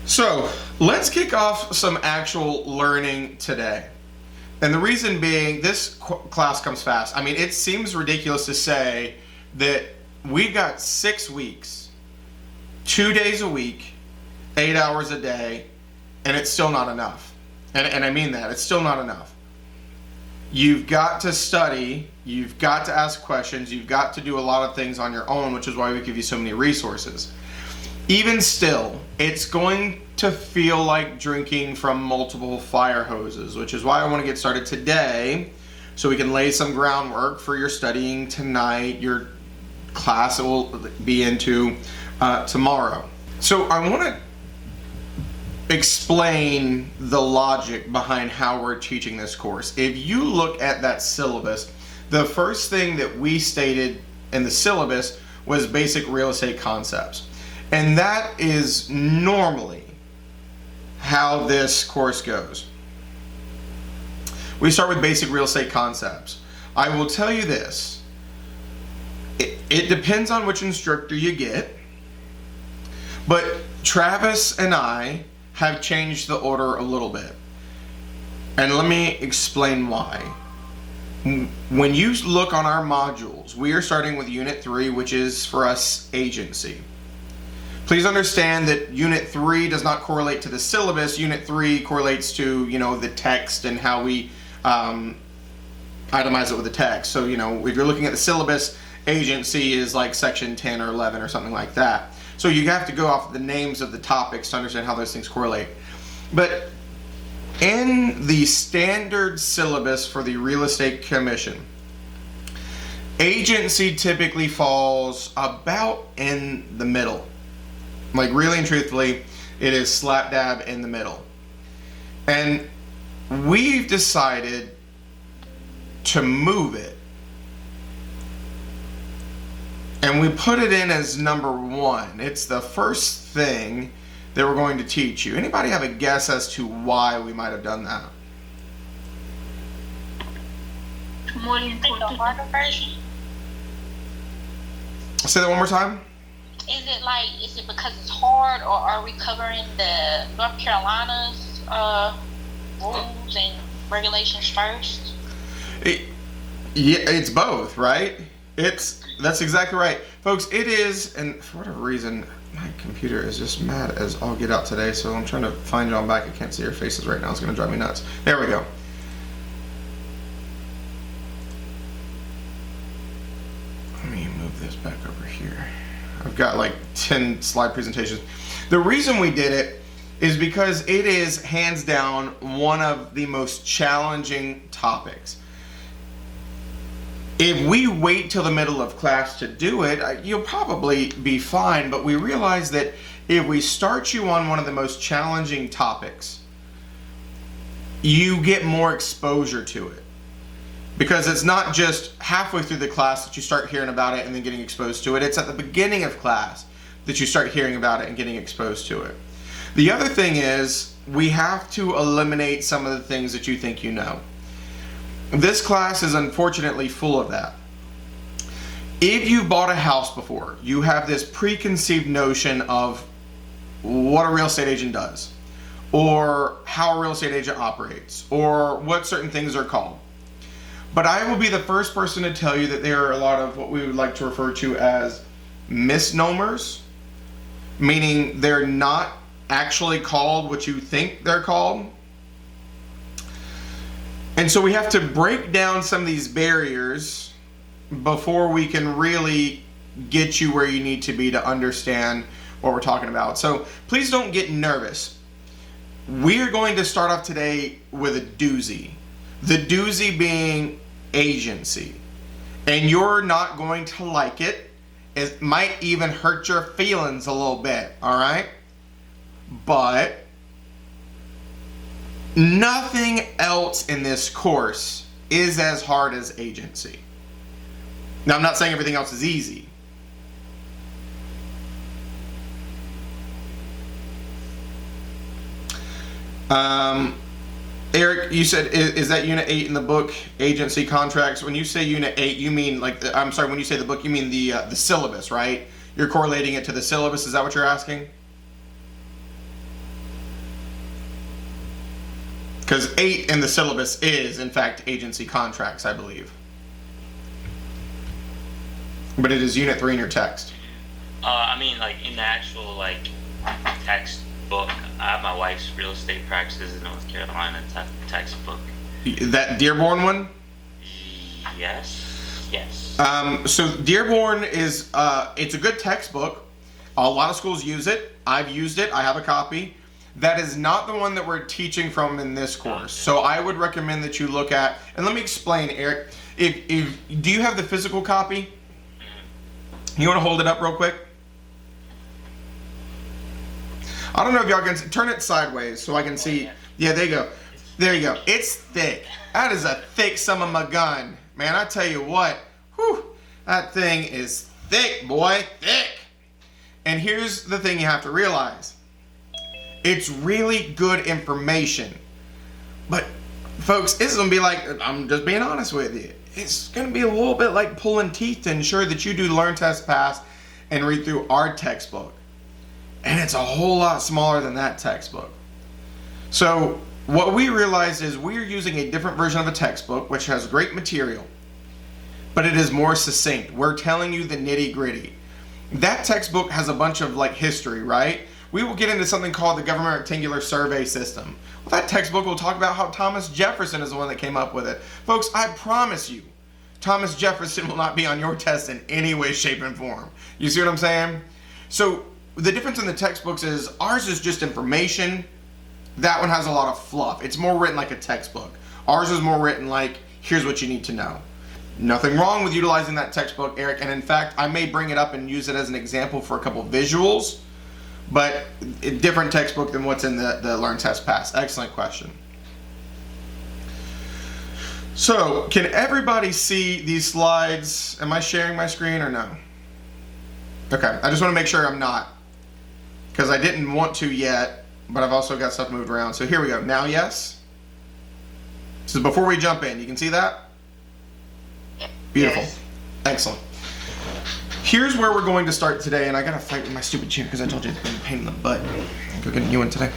So let's kick off some actual learning today. And the reason being, this class comes fast. I mean, it seems ridiculous to say that we've got 6 weeks, 2 days a week, 8 hours a day, and it's still not enough. And I mean that, it's still not enough. You've got to study, you've got to ask questions, you've got to do a lot of things on your own, which is why we give you so many resources. Even still, it's going to feel like drinking from multiple fire hoses, which is why I want to get started today so we can lay some groundwork for your studying tonight, your class that will be into tomorrow. So I want to explain the logic behind how we're teaching this course. If you look at that syllabus, the first thing that we stated in the syllabus was basic real estate concepts. And that is normally how this course goes. We start with basic real estate concepts. I will tell you this, it depends on which instructor you get, but Travis and I have changed the order a little bit. And let me explain why. When you look on our modules, we are starting with Unit 3, which is for us agency. Please understand that Unit 3 does not correlate to the syllabus. Unit 3 correlates to, the text and how we itemize it with the text. So, if you're looking at the syllabus, agency is like section 10 or 11 or something like that. So you have to go off the names of the topics to understand how those things correlate. But in the standard syllabus for the Real Estate Commission, agency typically falls about in the middle. Like, really and truthfully, it is slap dab in the middle. And we've decided to move it. And we put it in as number 1. It's the first thing that we're going to teach you. Anybody have a guess as to why we might have done that? More important harder version. Say that one more time. Is it because it's hard, or are we covering the North Carolina's rules and regulations first? It's both, right? That's exactly right. Folks, it is, and for whatever reason, my computer is just mad as all get out today, so I'm trying to find y'all back. I can't see your faces right now. It's going to drive me nuts. There we go. Let me move this back over here. I've got like 10 slide presentations. The reason we did it is because it is hands down one of the most challenging topics. If we wait till the middle of class to do it, you'll probably be fine, but we realize that if we start you on one of the most challenging topics, you get more exposure to it. Because it's not just halfway through the class that you start hearing about it and then getting exposed to it. It's at the beginning of class that you start hearing about it and getting exposed to it. The other thing is, we have to eliminate some of the things that you think you know. This class is unfortunately full of that. If you've bought a house before, you have this preconceived notion of what a real estate agent does, or how a real estate agent operates, or what certain things are called. But I will be the first person to tell you that there are a lot of what we would like to refer to as misnomers, meaning they're not actually called what you think they're called. And so we have to break down some of these barriers before we can really get you where you need to be to understand what we're talking about. So please don't get nervous. We're going to start off today with a doozy. The doozy being agency. And you're not going to like it. It might even hurt your feelings a little bit, all right? But nothing else in this course is as hard as agency. Now, I'm not saying everything else is easy. Eric, you said, is that Unit 8 in the book, agency contracts? When you say Unit 8, you mean when you say the book, you mean the syllabus, right? You're correlating it to the syllabus. Is that what you're asking? Because 8 in the syllabus is, in fact, agency contracts, I believe. But it is Unit 3 in your text. I mean, like, in the actual, like, textbook, I have my wife's real estate practices in North Carolina textbook. That Dearborn one? Yes. So Dearborn is, it's a good textbook. A lot of schools use it. I've used it. I have a copy. That is not the one that we're teaching from in this course. So I would recommend that you look at, and let me explain, Eric. If do you have the physical copy? You want to hold it up real quick? I don't know if y'all can turn it sideways so I can see. Yeah, there you go. There you go. It's thick. That is a thick son of a gun. Man, I tell you what. Whew, that thing is thick, boy. Thick. And here's the thing you have to realize. It's really good information. But, folks, this is going to be like, I'm just being honest with you. It's going to be a little bit like pulling teeth to ensure that you do learn, test, pass, and read through our textbook. And it's a whole lot smaller than that textbook. So, what we realized is we're using a different version of a textbook, which has great material. But it is more succinct. We're telling you the nitty-gritty. That textbook has a bunch of, like, history, right? We will get into something called the Government Rectangular Survey System. Well, that textbook will talk about how Thomas Jefferson is the one that came up with it. Folks, I promise you, Thomas Jefferson will not be on your test in any way, shape, and form. You see what I'm saying? So, the difference in the textbooks is ours is just information. That one has a lot of fluff. It's more written like a textbook. Ours is more written like, here's what you need to know. Nothing wrong with utilizing that textbook, Eric. And in fact, I may bring it up and use it as an example for a couple visuals. But a different textbook than what's in the Learn, Test, Pass. Excellent question. So, can everybody see these slides? Am I sharing my screen or no? Okay, I just want to make sure I'm not. Because I didn't want to yet, but I've also got stuff moved around. So here we go. Now, yes? This is before we jump in. You can see that? Beautiful. Yes. Excellent. Here's where we're going to start today, and I gotta fight with my stupid chair because I told you it's been a pain in the butt. Go get a new one today.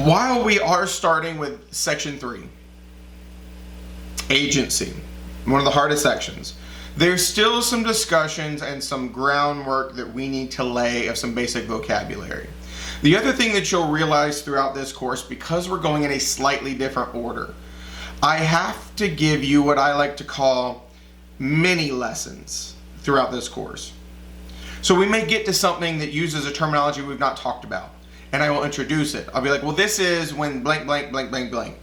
While we are starting with section 3, agency, one of the hardest sections, there's still some discussions and some groundwork that we need to lay of some basic vocabulary. The other thing that you'll realize throughout this course, because we're going in a slightly different order, I have to give you what I like to call mini lessons throughout this course. So we may get to something that uses a terminology we've not talked about, and I will introduce it. I'll be like, well, this is when blank, blank, blank, blank, blank.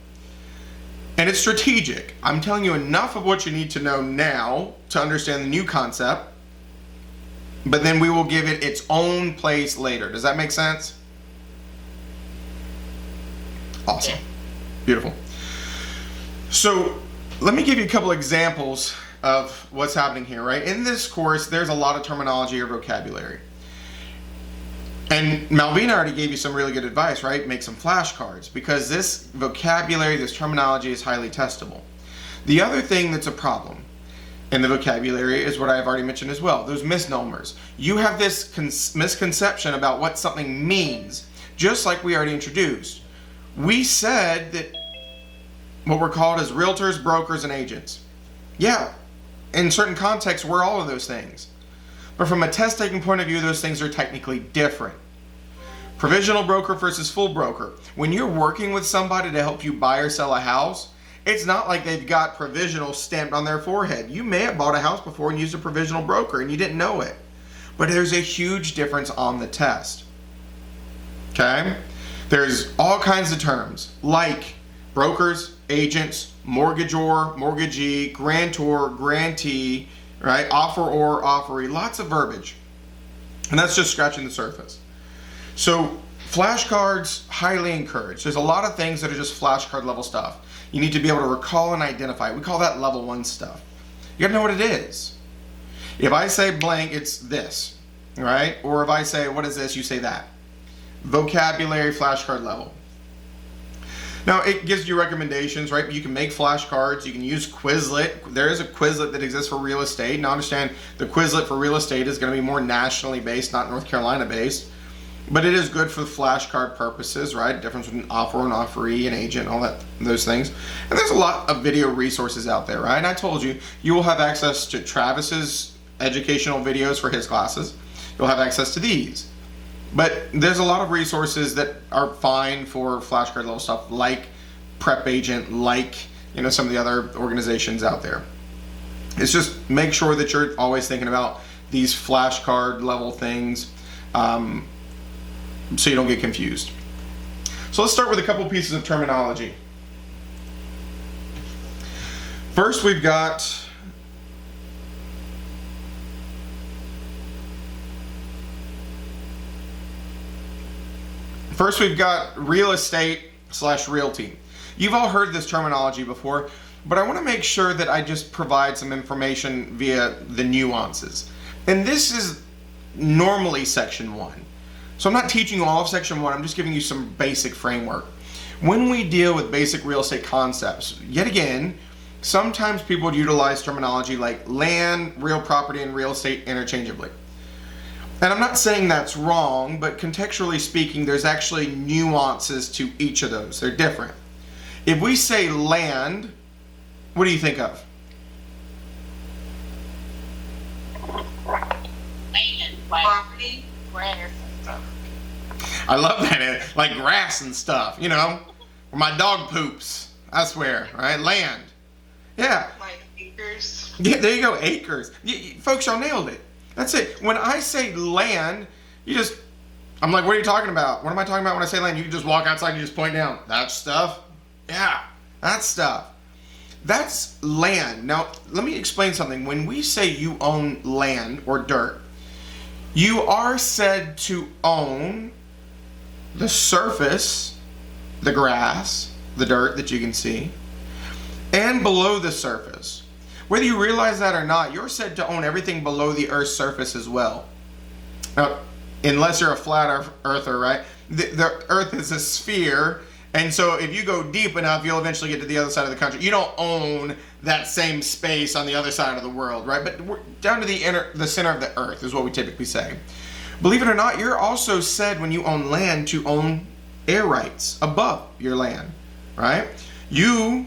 And it's strategic. I'm telling you enough of what you need to know now to understand the new concept, but then we will give it its own place later. Does that make sense? Awesome. Beautiful. So let me give you a couple examples of what's happening here, right? In this course, there's a lot of terminology or vocabulary. And Malvina already gave you some really good advice, right? Make some flashcards, because this vocabulary, this terminology is highly testable. The other thing that's a problem in the vocabulary is what I've already mentioned as well, those misnomers. You have this misconception about what something means, just like we already introduced. We said that what we're called as realtors, brokers, and agents. Yeah, in certain contexts, we're all of those things. But from a test-taking point of view, those things are technically different. Provisional broker versus full broker. When you're working with somebody to help you buy or sell a house, it's not like they've got provisional stamped on their forehead. You may have bought a house before and used a provisional broker and you didn't know it. But there's a huge difference on the test. Okay? There's all kinds of terms like brokers, agents, mortgagor, mortgagee, grantor, grantee, right? Offeror, offeree, lots of verbiage. And that's just scratching the surface. So flashcards, highly encouraged. There's a lot of things that are just flashcard level stuff. You need to be able to recall and identify. We call that level 1 stuff. You gotta know what it is. If I say blank, it's this, right? Or if I say, what is this? You say that. Vocabulary, flashcard level. Now, it gives you recommendations, right? You can make flashcards. You can use Quizlet. There is a Quizlet that exists for real estate. Now, understand the Quizlet for real estate is going to be more nationally based, not North Carolina based. But it is good for flashcard purposes, right? Difference between offeror and offeree and agent, all that, those things. And there's a lot of video resources out there, right? And I told you, you will have access to Travis's educational videos for his classes. You'll have access to these. But there's a lot of resources that are fine for flashcard level stuff, like Prep Agent, like, you know, some of the other organizations out there. It's just make sure that you're always thinking about these flashcard level things, so you don't get confused. So let's start with a couple pieces of terminology. First, we've got real estate / realty. You've all heard this terminology before, but I want to make sure that I just provide some information via the nuances. And this is normally section 1. So I'm not teaching you all of section 1, I'm just giving you some basic framework. When we deal with basic real estate concepts, yet again, sometimes people would utilize terminology like land, real property, and real estate interchangeably. And I'm not saying that's wrong, but contextually speaking, there's actually nuances to each of those. They're different. If we say land, what do you think of? Land, property, grass and stuff. I love that, like grass and stuff, you know, where my dog poops, I swear, right? Land. Yeah. Like acres. Yeah, there you go, acres. Folks, y'all nailed it. That's it. When I say land, I'm like, what are you talking about? What am I talking about when I say land? You can just walk outside and you just point down. That stuff? Yeah, that stuff. That's land. Now, let me explain something. When we say you own land or dirt, you are said to own the surface, the grass, the dirt that you can see, and below the surface. Whether you realize that or not, you're said to own everything below the Earth's surface as well. Now, unless you're a flat earther, right? The Earth is a sphere, and so if you go deep enough, you'll eventually get to the other side of the country. You don't own that same space on the other side of the world, right? But we're down to the center of the Earth is what we typically say. Believe it or not, you're also said when you own land to own air rights above your land, right? You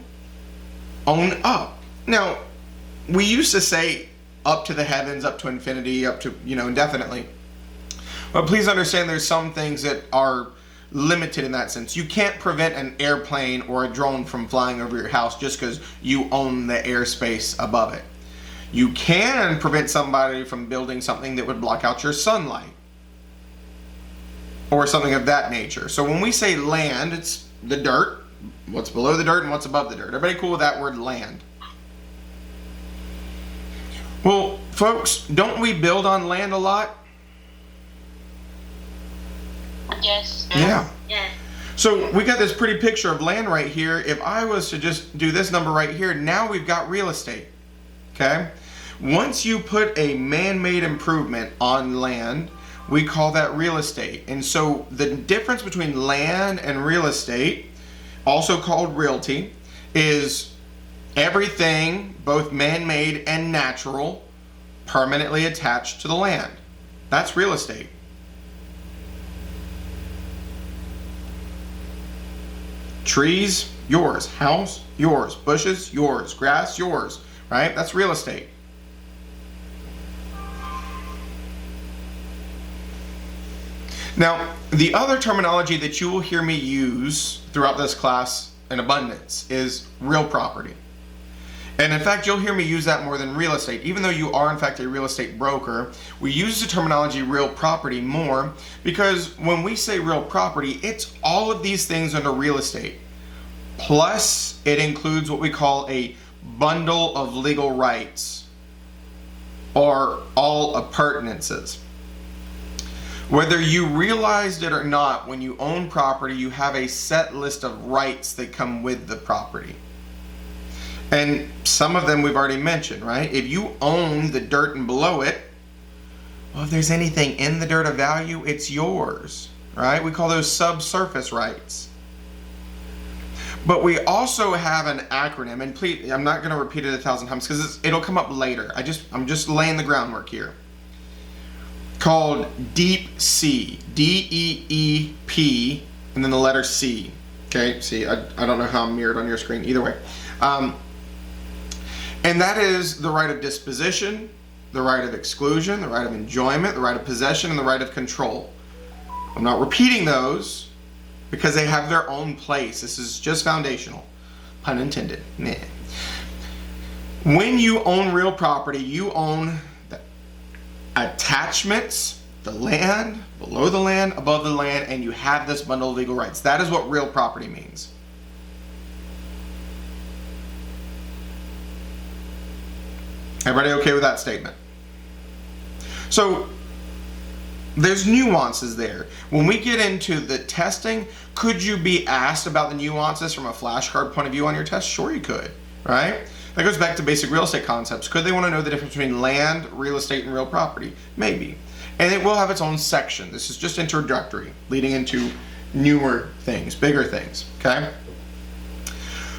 own up. Now, we used to say up to the heavens, up to infinity, up to, indefinitely. But please understand there's some things that are limited in that sense. You can't prevent an airplane or a drone from flying over your house just because you own the airspace above it. You can prevent somebody from building something that would block out your sunlight or something of that nature. So when we say land, it's the dirt, what's below the dirt and what's above the dirt. Everybody cool with that word land? Well, folks, don't we build on land a lot? Yes. Yeah. Yeah. So we got this pretty picture of land right here. If I was to just do this number right here, now we've got real estate. Okay? Once you put a man-made improvement on land, we call that real estate. And so the difference between land and real estate, also called realty, is everything, both man-made and natural, permanently attached to the land. That's real estate. Trees, yours. House, yours. Bushes, yours. Grass, yours. Right? That's real estate. Now, the other terminology that you will hear me use throughout this class in abundance is real property. And in fact, you'll hear me use that more than real estate. Even though you are in fact a real estate broker, we use the terminology real property more because when we say real property, it's all of these things under real estate. Plus, it includes what we call a bundle of legal rights or all appurtenances. Whether you realized it or not, when you own property, you have a set list of rights that come with the property. And some of them we've already mentioned, right? If you own the dirt and below it, well, if there's anything in the dirt of value, it's yours, right? We call those subsurface rights. But we also have an acronym, and please, I'm not going to repeat it 1,000 times because it'll come up later. I'm just laying the groundwork here. called Deep C, DEEP, and then the letter C. Okay, see, I don't know how I'm mirrored on your screen, either way. And that is the right of disposition, the right of exclusion, the right of enjoyment, the right of possession, and the right of control. I'm not repeating those because they have their own place. This is just foundational. Pun intended. Nah. When you own real property, you own the attachments, the land, below the land, above the land, and you have this bundle of legal rights. That is what real property means. Everybody okay with that statement? So, there's nuances there. When we get into the testing, could you be asked about the nuances from a flashcard point of view on your test? Sure you could, right? That goes back to basic real estate concepts. Could they want to know the difference between land, real estate, and real property? Maybe. And it will have its own section. This is just introductory, leading into newer things, bigger things, okay?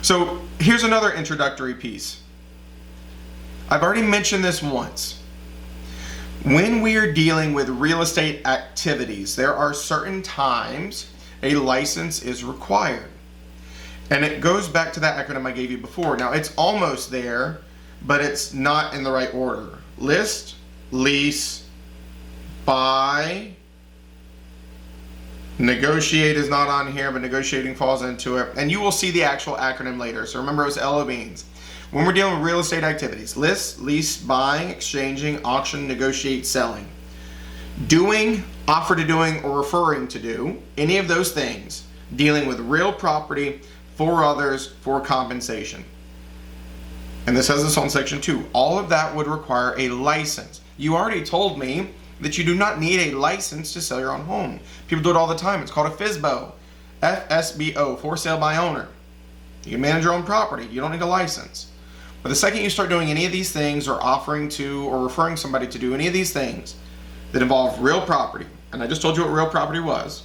So here's another introductory piece. I've already mentioned this once. When we are dealing with real estate activities, there are certain times a license is required. And it goes back to that acronym I gave you before. Now, it's almost there, but it's not in the right order. List, lease, buy, negotiate is not on here, but negotiating falls into it. And you will see the actual acronym later. So remember, it was LO means. When we're dealing with real estate activities, list, lease, buying, exchanging, auction, negotiate, selling. Doing, offer to doing, or referring to do, any of those things, dealing with real property for others for compensation. And this has this on section 2. All of that would require a license. You already told me that you do not need a license to sell your own home. People do it all the time. It's called a FSBO. FSBO, for sale by owner. You can manage your own property. You don't need a license. But the second you start doing any of these things or offering to or referring somebody to do any of these things that involve real property, and I just told you what real property was,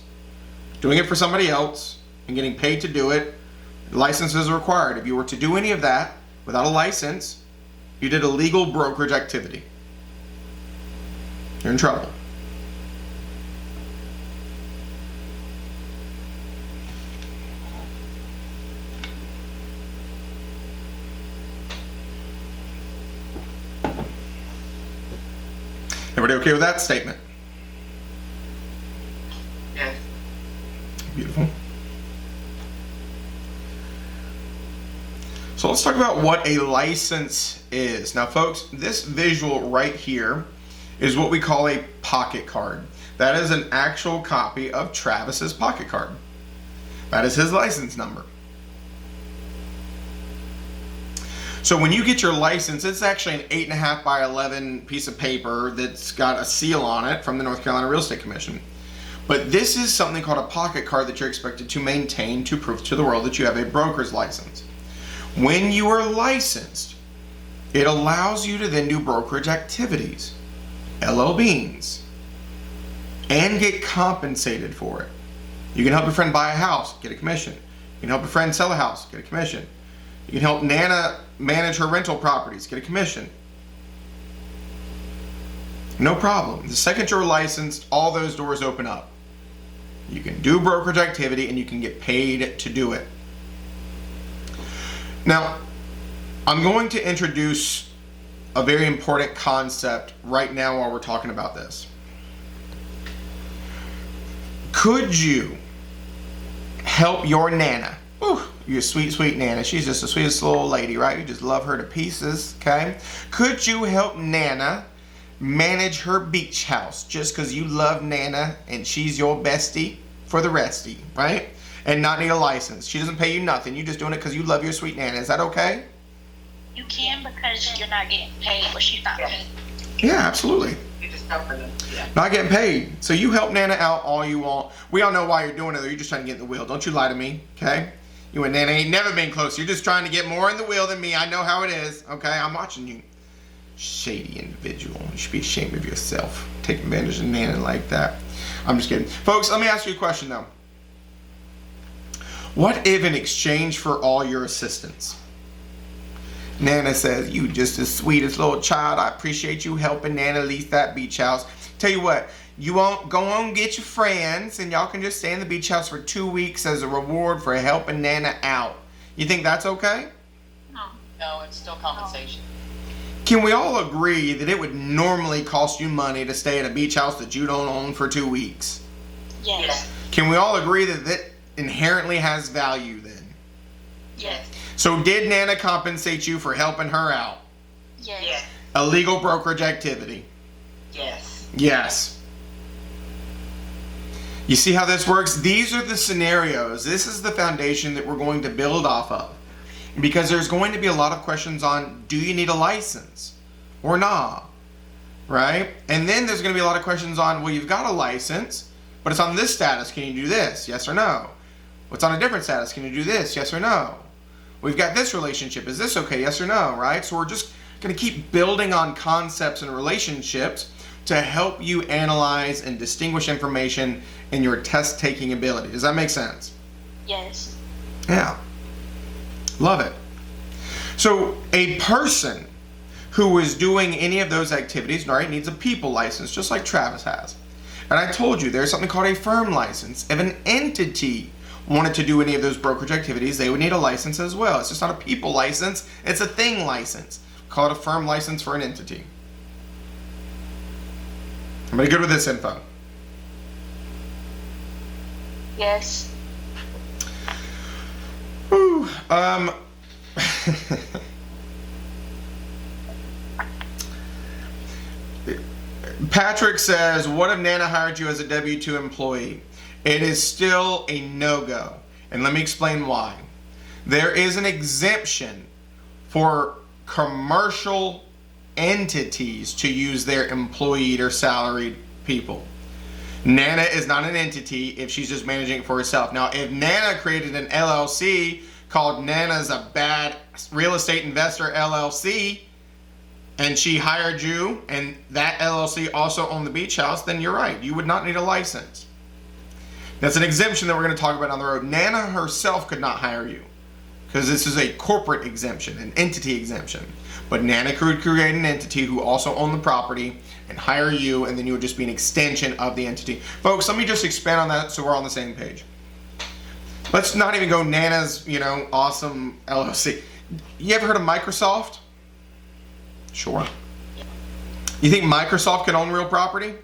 doing it for somebody else and getting paid to do it, licenses are required. If you were to do any of that without a license, you did a legal brokerage activity. You're in trouble. Everybody okay with that statement? Yes. Beautiful. So let's talk about what a license is. Now folks, this visual right here is what we call a pocket card. That is an actual copy of Travis's pocket card. That is his license number. So when you get your license, it's actually an 8.5 by 11 piece of paper that's got a seal on it from the North Carolina Real Estate Commission. But this is something called a pocket card that you're expected to maintain to prove to the world that you have a broker's license. When you are licensed, it allows you to then do brokerage activities, LO beans, and get compensated for it. You can help your friend buy a house, get a commission. You can help a friend sell a house, get a commission. You can help Nana manage her rental properties, get a commission. No problem. The second you're licensed, all those doors open up. You can do brokerage activity and you can get paid to do it. Now, I'm going to introduce a very important concept right now while we're talking about this. Could you help your Nana? Whew, your sweet, sweet Nana. She's just the sweetest little lady, right? You just love her to pieces, okay? Could you help Nana manage her beach house just because you love Nana and she's your bestie for the restie, right? And not need a license. She doesn't pay you nothing. You're just doing it because you love your sweet Nana. Is that okay? You can, because you're not getting paid, but she's not paid. Yeah, absolutely. You just helping them. Yeah. Not getting paid. So you help Nana out all you want. We all know why you're doing it, though. You're just trying to get in the wheel. Don't you lie to me, okay? You and Nana ain't never been close. You're just trying to get more in the wheel than me. I know how it is, okay? I'm watching you. Shady individual. You should be ashamed of yourself. Take advantage of Nana like that. I'm just kidding. Folks, let me ask you a question, though. What if in exchange for all your assistance, Nana says, you just the sweetest little child. I appreciate you helping Nana lease that beach house. tell you what, you won't go on get your friends and y'all can just stay in the beach house for 2 weeks as a reward for helping Nana out. You think that's okay? No, it's still compensation. Can we all agree that it would normally cost you money to stay at a beach house that you don't own for 2 weeks? Yes. Can we all agree that that inherently has value then? Yes. So did Nana compensate you for helping her out? Yes. Yes. A legal brokerage activity? Yes. Yes. You see how this works? These are the scenarios. This is the foundation that we're going to build off of. Because there's going to be a lot of questions on, do you need a license or not? Right? And then there's going to be a lot of questions on, well, you've got a license, but it's on this status. Can you do this? Yes or no? What's on a different status? Can you do this? Yes or no? We've got this relationship. Is this okay? Yes or no? Right? So we're just going to keep building on concepts and relationships to help you analyze and distinguish information in your test-taking ability. Does that make sense? Yes. Yeah. Love it. So a person who is doing any of those activities, right, needs a people license, just like Travis has. And I told you there's something called a firm license. If an entity wanted to do any of those brokerage activities, they would need a license as well. It's just not a people license, it's a thing license. Call it a firm license for an entity. Everybody good with this info? Yes. Whew. Patrick says, what if Nana hired you as a W-2 employee? It is still a no-go. And let me explain why. There is an exemption for commercial entities to use their employed or salaried people. Nana is not an entity if she's just managing it for herself. Now, if Nana created an LLC called Nana's a Bad Real Estate Investor LLC, and she hired you, and that LLC also owned the beach house, then you're right. You would not need a license. That's an exemption that we're going to talk about on the road. Nana herself could not hire you because this is a corporate exemption, an entity exemption. But Nana could create an entity who also owned the property and hire you, and then you would just be an extension of the entity. Folks, let me just expand on that so we're on the same page. Let's not even go Nana's, awesome LLC. You ever heard of Microsoft? Sure. You think Microsoft can own real property?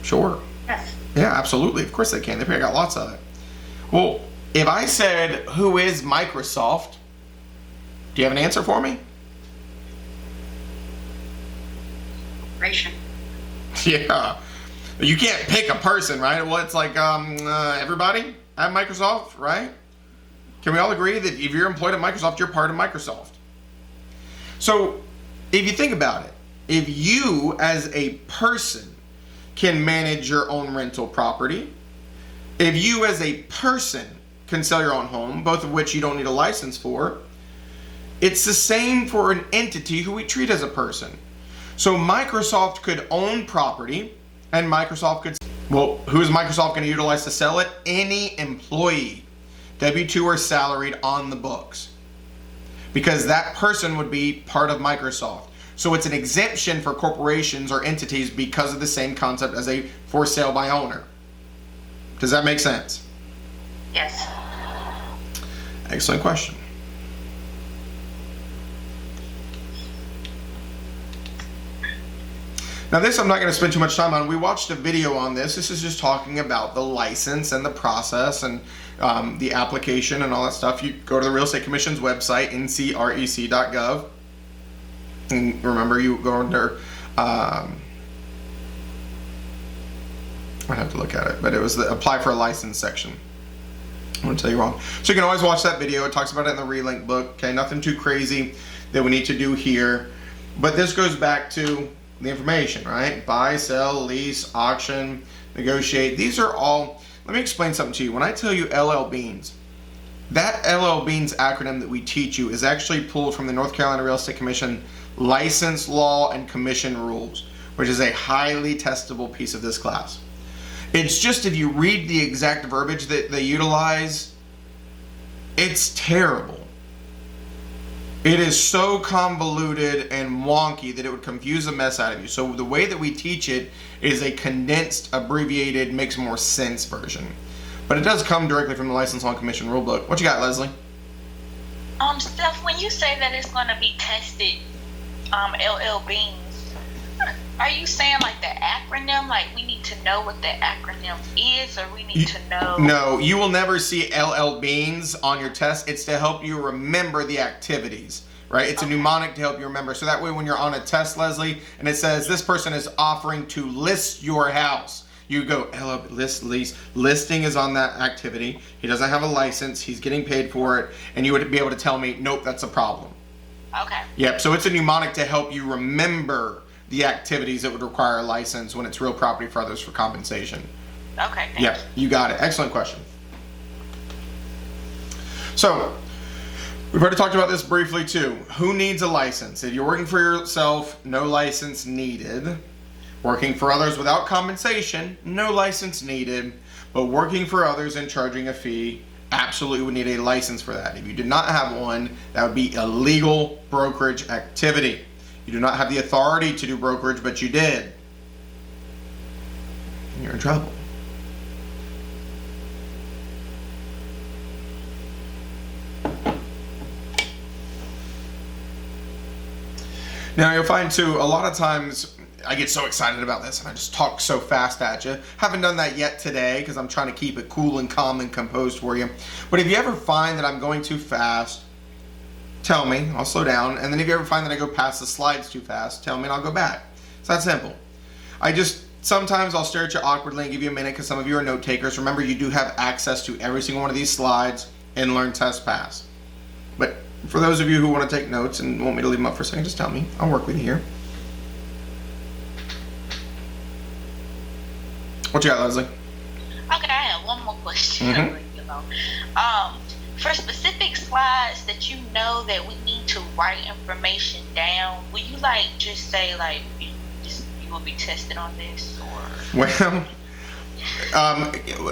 Sure. Yes. Yeah, absolutely. Of course they can. They probably got lots of it. Well, if I said, who is Microsoft? Do you have an answer for me? Corporation. Yeah. You can't pick a person, right? Well, it's like everybody at Microsoft, right? Can we all agree that if you're employed at Microsoft, you're part of Microsoft? So, if you think about it, if you as a person can manage your own rental property, if you as a person can sell your own home, both of which you don't need a license for, it's the same for an entity who we treat as a person. So Microsoft could own property, and Microsoft could, well, who is Microsoft going to utilize to sell it? Any employee, W-2 or salaried, on the books. Because that person would be part of Microsoft. So it's an exemption for corporations or entities because of the same concept as a for sale by owner. Does that make sense? Yes. Excellent question. Now this I'm not going to spend too much time on. We watched a video on this. This is just talking about the license and the process and the application and all that stuff. You go to the Real Estate Commission's website, ncrec.gov. And remember, you go under, I'd have to look at it, but it was the apply for a license section. I want to tell you wrong. So you can always watch that video. It talks about it in the relink book. Okay, nothing too crazy that we need to do here. But this goes back to the information, right? Buy, sell, lease, auction, negotiate. These are all, let me explain something to you. When I tell you LL Beans, that LL Beans acronym that we teach you is actually pulled from the North Carolina Real Estate Commission License Law and Commission Rules, which is a highly testable piece of this class. It's just if you read the exact verbiage that they utilize, it's terrible. It is so convoluted and wonky that it would confuse the mess out of you. So the way that we teach it is a condensed, abbreviated, makes more sense version. But it does come directly from the License Law and Commission Rulebook. What you got, Leslie? Steph, when you say that it's going to be tested, LL Beans, are you saying like the acronym? Like we need to know what the acronym is, or we need to know? No, you will never see LL Beans on your test. It's to help you remember the activities, right? It's a mnemonic to help you remember. So that way when you're on a test, Leslie, and it says this person is offering to list your house, you go, LL list, lease. Listing is on that activity. He doesn't have a license. He's getting paid for it. And you would be able to tell me, nope, that's a problem. Okay. Yep, so it's a mnemonic to help you remember the activities that would require a license when it's real property for others for compensation. Okay. Yep, you got it. Excellent question. So, we've already talked about this briefly too. Who needs a license? If you're working for yourself, no license needed. Working for others without compensation, no license needed. But working for others and charging a fee, absolutely would need a license for that. If you did not have one, that would be illegal brokerage activity. You do not have the authority to do brokerage, but you did. You're in trouble. Now you'll find too, a lot of times I get so excited about this and I just talk so fast at you. Haven't done that yet today because I'm trying to keep it cool and calm and composed for you. But if you ever find that I'm going too fast, tell me, I'll slow down. And then if you ever find that I go past the slides too fast, tell me and I'll go back. It's that simple. Sometimes I'll stare at you awkwardly and give you a minute because some of you are note takers. Remember, you do have access to every single one of these slides in Learn, Test, Pass. But for those of you who want to take notes and want me to leave them up for a second, just tell me. I'll work with you here. What you got, Leslie? Okay, I have one more question. Mm-hmm. For specific slides that you know that we need to write information down, will you just say you will be tested on this, or? Well,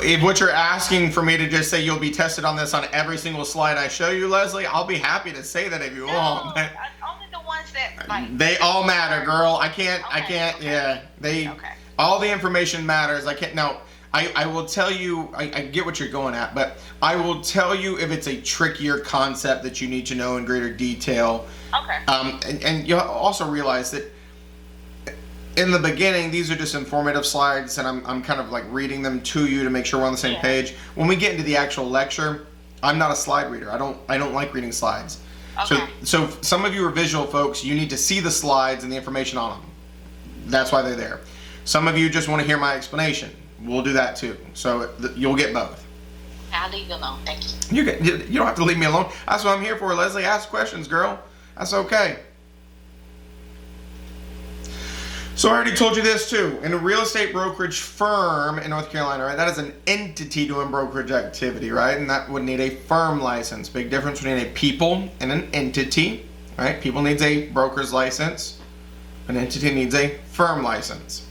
if what you're asking for me to just say you'll be tested on this on every single slide I show you, Leslie, I'll be happy to say that if you want. Only the ones that they all matter, girl. I can't. Okay. Yeah, Okay. all the information matters. I can't now. I will tell you, I get what you're going at, but I will tell you if it's a trickier concept that you need to know in greater detail. Okay. And you'll also realize that in the beginning, these are just informative slides, and I'm kind of like reading them to you to make sure we're on the same page. When we get into the actual lecture, I'm not a slide reader. I don't like reading slides. Okay. So some of you are visual folks. You need to see the slides and the information on them. That's why they're there. Some of you just want to hear my explanation. We'll do that too. So you'll get both. I'll leave you alone. Thank you. You don't have to leave me alone. That's what I'm here for, Leslie. Ask questions, girl. That's okay. So I already told you this too. In a real estate brokerage firm in North Carolina, right, that is an entity doing brokerage activity, right? And that would need a firm license. Big difference between a people and an entity, right? People needs a broker's license. An entity needs a firm license.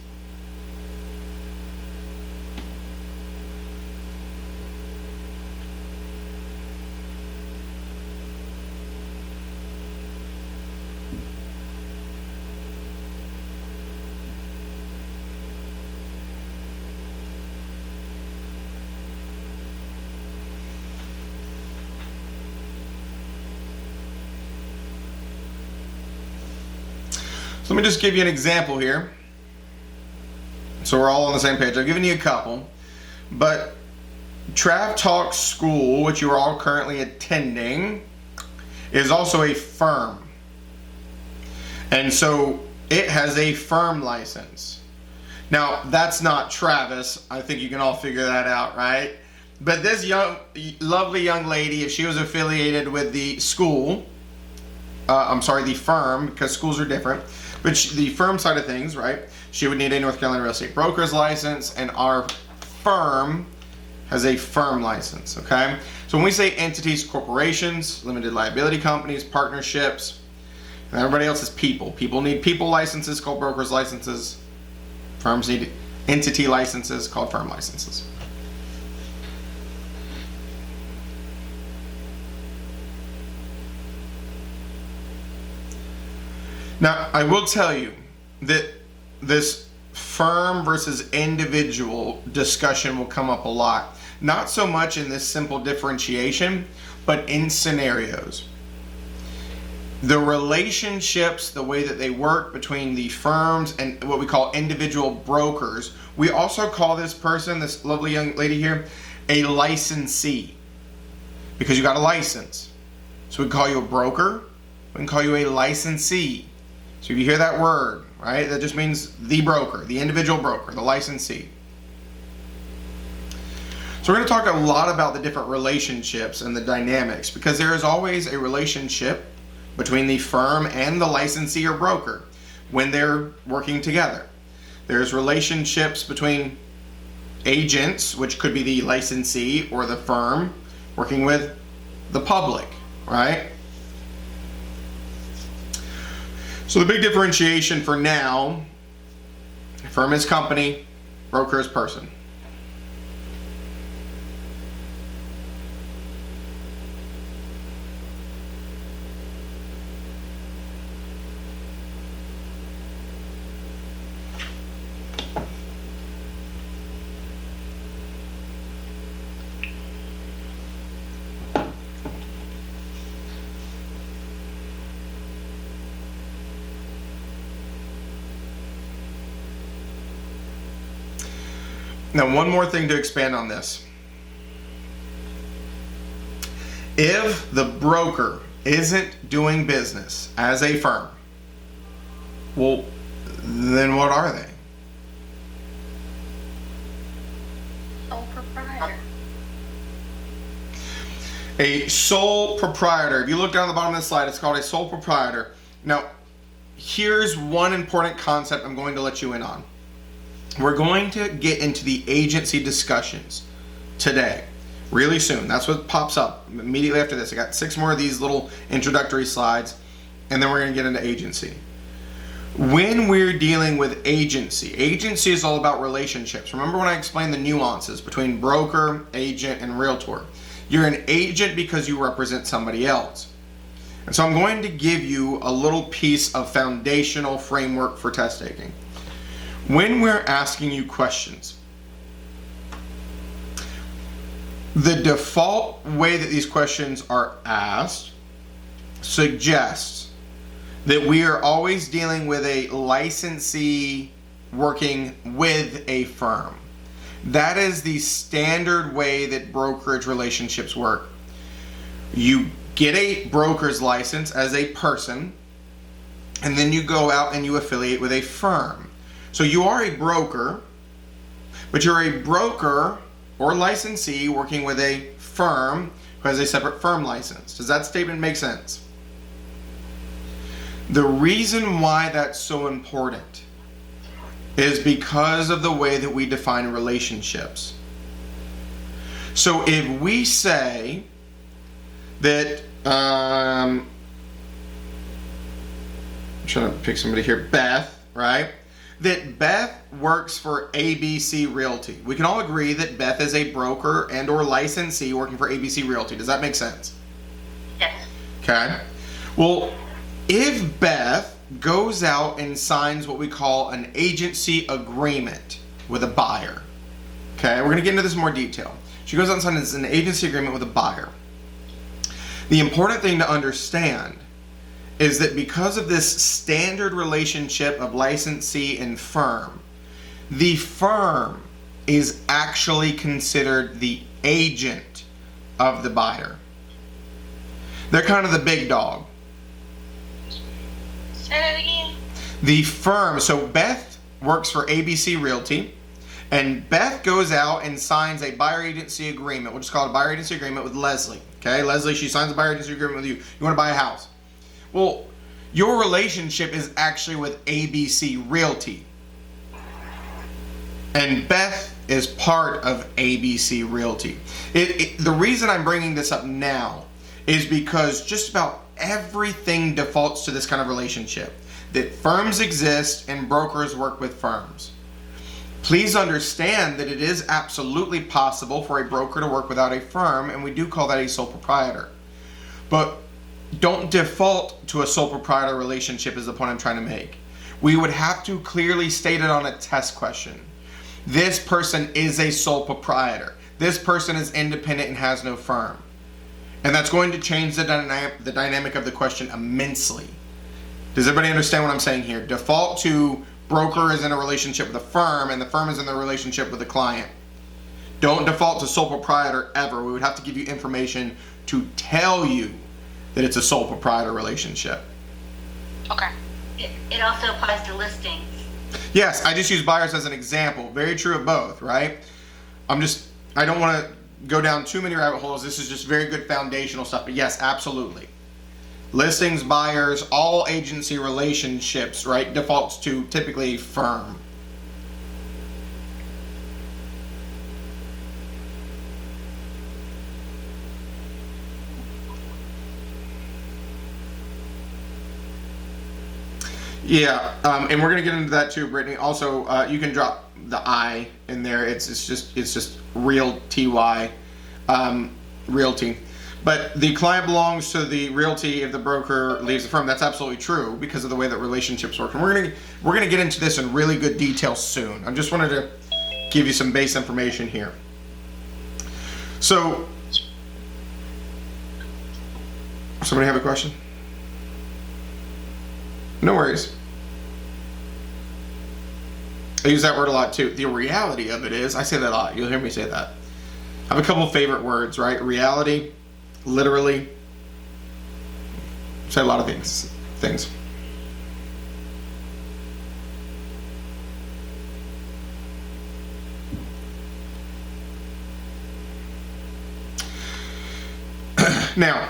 So let me just give you an example here. So we're all on the same page. I've given you a couple. But Trav Talk School, which you are all currently attending, is also a firm. And so it has a firm license. Now, that's not Travis. I think you can all figure that out, right? But this lovely young lady, if she was affiliated with the school, the firm, because schools are different, but the firm side of things, right, she would need a North Carolina real estate broker's license, and our firm has a firm license, okay? So when we say entities, corporations, limited liability companies, partnerships, and everybody else is people. People need people licenses called broker's licenses. Firms need entity licenses called firm licenses. Now, I will tell you that this firm versus individual discussion will come up a lot. Not so much in this simple differentiation, but in scenarios. The relationships, the way that they work between the firms and what we call individual brokers. We also call this person, this lovely young lady here, a licensee, because you got a license. So we call you a broker, we can call you a licensee. So if you hear that word, right, that just means the broker, the individual broker, the licensee. So we're going to talk a lot about the different relationships and the dynamics, because there is always a relationship between the firm and the licensee or broker when they're working together. There's relationships between agents, which could be the licensee or the firm, working with the public, right? So the big differentiation for now, firm is company, broker is person. Now, one more thing to expand on this. If the broker isn't doing business as a firm, well, then what are they? Sole proprietor. A sole proprietor. If you look down the bottom of the slide, it's called a sole proprietor. Now, here's one important concept I'm going to let you in on. We're going to get into the agency discussions today, really soon. That's what pops up immediately after this. I got 6 more of these little introductory slides, and then we're going to get into agency. When we're dealing with agency is all about relationships. Remember when I explained the nuances between broker, agent, and realtor? You're an agent because you represent somebody else. And so I'm going to give you a little piece of foundational framework for test taking. When we're asking you questions, the default way that these questions are asked suggests that we are always dealing with a licensee working with a firm. That is the standard way that brokerage relationships work. You get a broker's license as a person, and then you go out and you affiliate with a firm. So you are a broker, but you're a broker or licensee working with a firm who has a separate firm license. Does that statement make sense? The reason why that's so important is because of the way that we define relationships. So if we say that, I'm trying to pick somebody here, Beth, right? That Beth works for ABC Realty. We can all agree that Beth is a broker and or licensee working for ABC Realty. Does that make sense? Yes. Okay. Well, if Beth goes out and signs what we call an agency agreement with a buyer, okay, we're going to get into this in more detail. She goes out and signs an agency agreement with a buyer. The important thing to understand is that because of this standard relationship of licensee and firm, the firm is actually considered the agent of the buyer. They're kind of the big dog. Say that again. The firm, so Beth works for ABC Realty, and Beth goes out and signs a buyer agency agreement, which is called a buyer agency agreement with Leslie. Okay, Leslie, she signs a buyer agency agreement with you. You want to buy a house. Well, your relationship is actually with ABC Realty. And Beth is part of ABC Realty. The reason I'm bringing this up now is because just about everything defaults to this kind of relationship. That firms exist and brokers work with firms. Please understand that it is absolutely possible for a broker to work without a firm, and we do call that a sole proprietor. But don't default to a sole proprietor relationship is the point I'm trying to make. We would have to clearly state it on a test question. This person is a sole proprietor. This person is independent and has no firm. And that's going to change the dynamic of the question immensely. Does everybody understand what I'm saying here? Default to broker is in a relationship with a firm and the firm is in a relationship with the client. Don't default to sole proprietor ever. We would have to give you information to tell you that it's a sole proprietor relationship. Okay. It also applies to listings. Yes, I just use buyers as an example. Very true of both, right? I don't want to go down too many rabbit holes. This is just very good foundational stuff. But yes, absolutely. Listings, buyers, all agency relationships, right, defaults to typically firm. Yeah, and we're gonna get into that too, Brittany. Also, you can drop the I in there. It's just real ty, realty. But the client belongs to the realty if the broker leaves the firm. That's absolutely true because of the way that relationships work. And we're gonna get into this in really good detail soon. I just wanted to give you some base information here. So, somebody have a question? No worries. I use that word a lot too. The reality of it is, I say that a lot. You'll hear me say that. I have a couple of favorite words, right? Reality, literally. Say a lot of things. Now,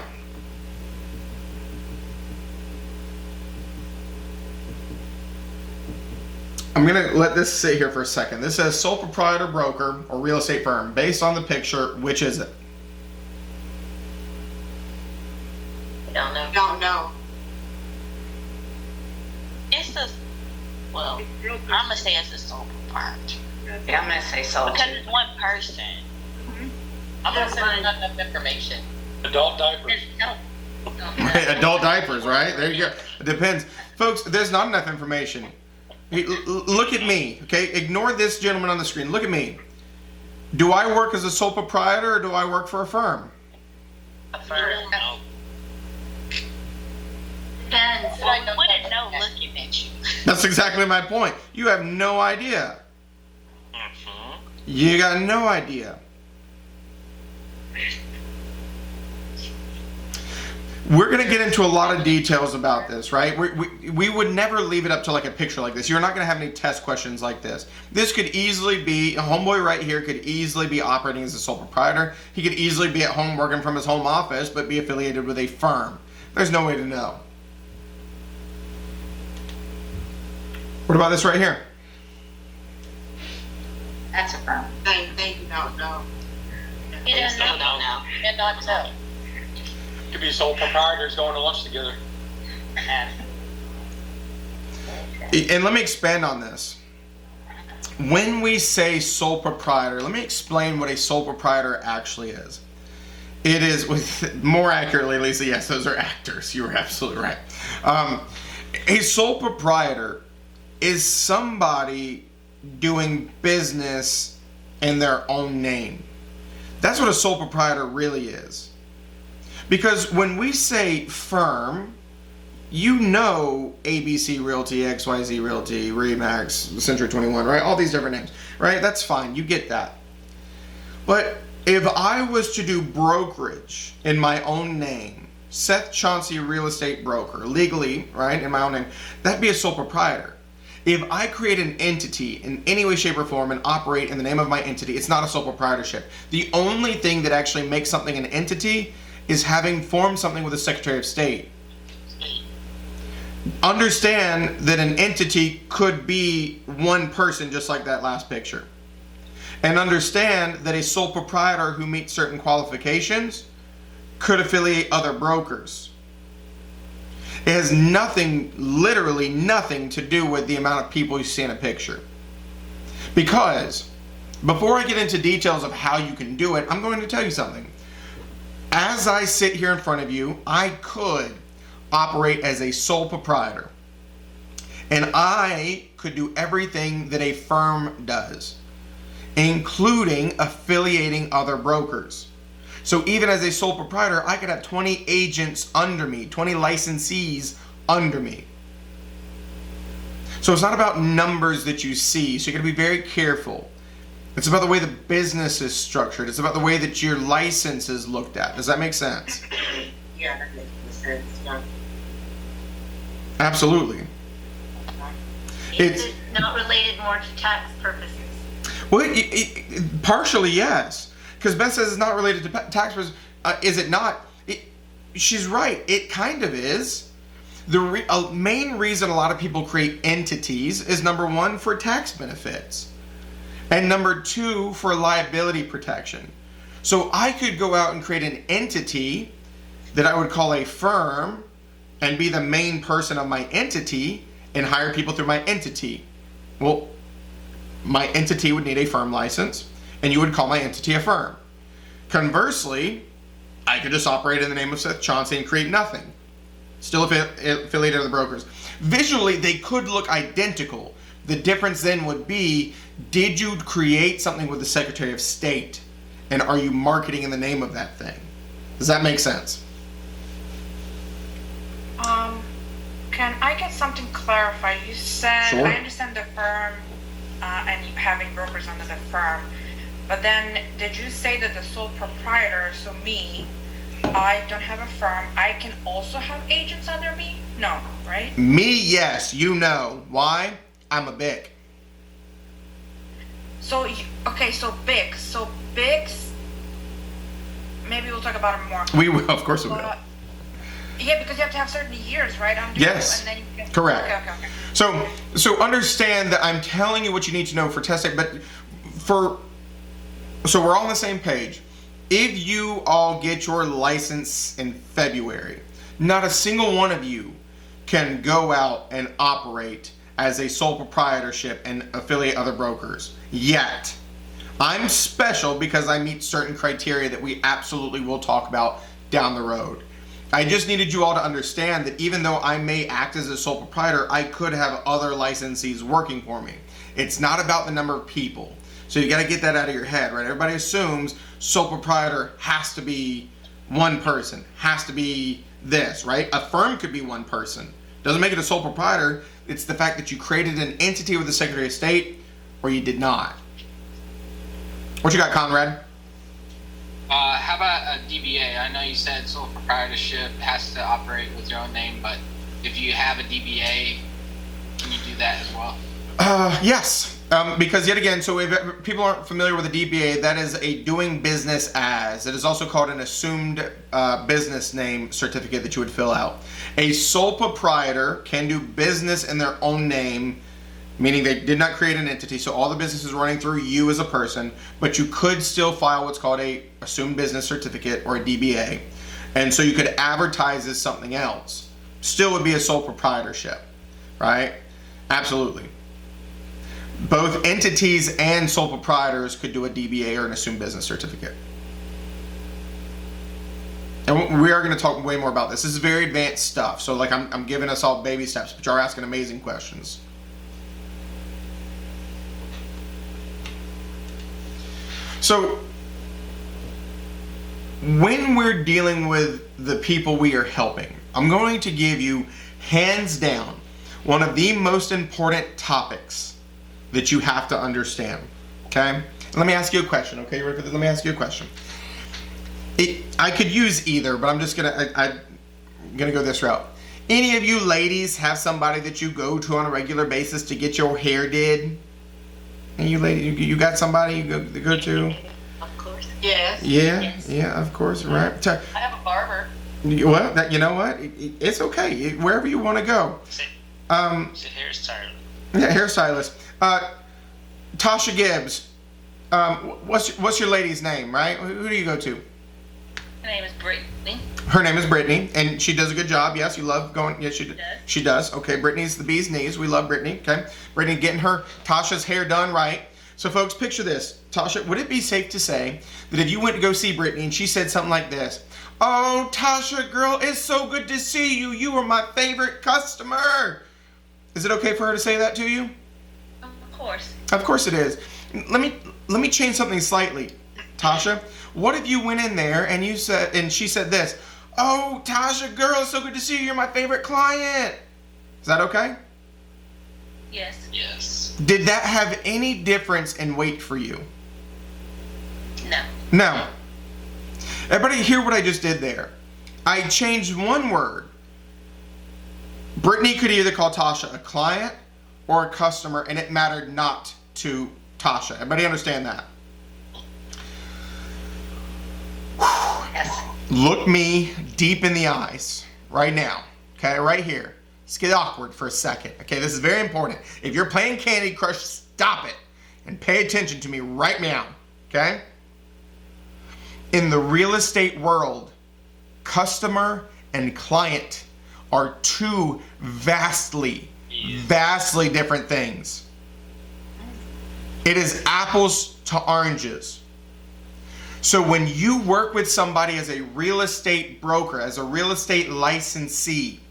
I'm going to let this sit here for a second. This says sole proprietor broker or real estate firm. Based on the picture, which is it? Don't know. Well, I'm gonna say it's a sole proprietor Yeah, I'm gonna say so. because it's one person. I'm gonna say not enough information. Adult diapers. Adult diapers, right? There you go. It depends. Folks, there's not enough information. Hey, look at me, okay? Ignore this gentleman on the screen. Look at me. Do I work as a sole proprietor or do I work for a firm? No. Depends. Well, we wouldn't know looking at you. That's exactly my point. You have no idea. Mhm. You got no idea. We're going to get into a lot of details about this, right? We would never leave it up to like a picture like this. You're not going to have any test questions like this. This could easily be, a homeboy right here could easily be operating as a sole proprietor. He could easily be at home working from his home office, but be affiliated with a firm. There's no way to know. What about this right here? That's a firm. They don't know. You don't know. Don't know. And not know. Could be sole proprietors going to lunch together. And let me expand on this. When we say sole proprietor, let me explain what a sole proprietor actually is. It is, with more accurately, Lisa, yes, those are actors. You were absolutely right. A sole proprietor is somebody doing business in their own name. That's what a sole proprietor really is. Because when we say firm, you know ABC Realty, XYZ Realty, Remax, Century 21, right? All these different names, right? That's fine. You get that. But if I was to do brokerage in my own name, Seth Chauncey Real Estate Broker, legally, right, in my own name, that'd be a sole proprietor. If I create an entity in any way, shape, or form and operate in the name of my entity, it's not a sole proprietorship. The only thing that actually makes something an entity is having formed something with the Secretary of State. Understand that an entity could be one person, just like that last picture. And understand that a sole proprietor who meets certain qualifications could affiliate other brokers. It has nothing, literally nothing, to do with the amount of people you see in a picture. Because, before I get into details of how you can do it, I'm going to tell you something. as I sit here in front of you, I could operate as a sole proprietor. And I could do everything that a firm does, including affiliating other brokers. So even as a sole proprietor, I could have 20 agents under me, 20 licensees under me. So it's not about numbers that you see. So you got to be very careful. It's about the way the business is structured. It's about the way that your license is looked at. Does that make sense? Yeah, that makes sense. Yeah. Absolutely. Is it not related more to tax purposes? Well, partially yes, because Beth says it's not related to tax purposes. Is it not? She's right. It kind of is. The main reason a lot of people create entities is number one, for tax benefits, and number two, for liability protection. So I could go out and create an entity that I would call a firm and be the main person of my entity and hire people through my entity. Well, my entity would need a firm license, and you would call my entity a firm. Conversely, I could just operate in the name of Seth Chauncey and create nothing. Still affiliated with the brokers. Visually, they could look identical. The difference then would be, did you create something with the Secretary of State? And are you marketing in the name of that thing? Does that make sense? Can I get something clarified? You said, Sure. I understand the firm and you having brokers under the firm, but then did you say that the sole proprietor, so me, I don't have a firm, I can also have agents under me? No, right? Me, yes. You know. Why? I'm a BIC. So, okay, so BICs. So BICs, maybe we'll talk about it more. We will, of course we will. Yeah, because you have to have certain years, right? Yes. And then you can, Correct. Okay. So understand that I'm telling you what you need to know for testing, but so we're all on the same page. If you all get your license in February, not a single one of you can go out and operate as a sole proprietorship and affiliate other brokers yet. I'm special because I meet certain criteria that we absolutely will talk about down the road. I just needed you all to understand that even though I may act as a sole proprietor, I could have other licensees working for me. It's not about the number of people. So you got to get that out of your head, right? Everybody assumes sole proprietor has to be one person, has to be this, right? A firm could be one person. Doesn't make it a sole proprietor. It's the fact that you created an entity with the Secretary of State or you did not. What you got, Conrad? How about a DBA? I know you said sole proprietorship has to operate with your own name, but if you have a DBA, can you do that as well? Yes. Because yet again, so if people aren't familiar with a DBA, that is a doing business as. It is also called an assumed business name certificate that you would fill out. A sole proprietor can do business in their own name, meaning they did not create an entity, so all the business is running through you as a person, but you could still file what's called a assumed business certificate or a DBA. And so you could advertise as something else. Still would be a sole proprietorship, right? Absolutely. Both entities and sole proprietors could do a DBA or an assumed business certificate. And we are going to talk way more about this. This is very advanced stuff. So like I'm giving us all baby steps, but you're asking amazing questions. So when we're dealing with the people we are helping, I'm going to give you hands down one of the most important topics that you have to understand. Okay? Let me ask you a question. Okay, you ready for this? Let me ask you a question. I could use either, but I'm gonna go this route. Any of you ladies have somebody that you go to on a regular basis to get your hair did? And you ladies, you got somebody you go to? Of course. Yes. Yeah, Yes. yeah, of course, right. I have a barber. Well, you know what? It's okay. Wherever you want to go. It's a hairstylist. Yeah, hairstylist. Tasha Gibbs. What's your lady's name, right? Who do you go to? Her name is Brittany. Her name is Brittany, and she does a good job. Yes, you love going. Yes, she does. She does. Okay, Brittany's the bee's knees. We love Brittany. Okay, Brittany getting her Tasha's hair done right. So folks, picture this. Tasha, would it be safe to say that if you went to go see Brittany and she said something like this, "Oh, Tasha, girl, it's so good to see you. You are my favorite customer." Is it okay for her to say that to you? Of course. Of course it is. Let me change something slightly. Tasha, what if you went in there and she said this, "Oh, Tasha, girl, it's so good to see you. You're my favorite client." Is that okay? Yes. Yes. Did that have any difference in weight for you? No. No. Everybody hear what I just did there? I changed one word. Brittany could either call Tasha a client or a customer, and it mattered not to Tasha. Everybody understand that? Yes. Look me deep in the eyes right now. Okay, right here. Let's get awkward for a second. Okay, this is very important. If you're playing Candy Crush, stop it and pay attention to me right now. Okay? In the real estate world, customer and client are two vastly different things. It is apples to oranges. So when you work with somebody as a real estate broker, as a real estate licensee,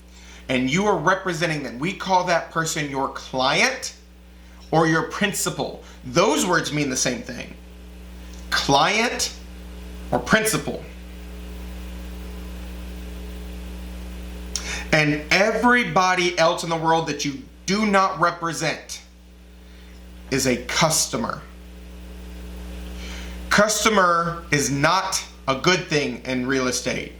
and you are representing them, we call that person your client or your principal. Those words mean the same thing. Client or principal. And everybody else in the world that you do not represent is a customer. Customer is not a good thing in real estate.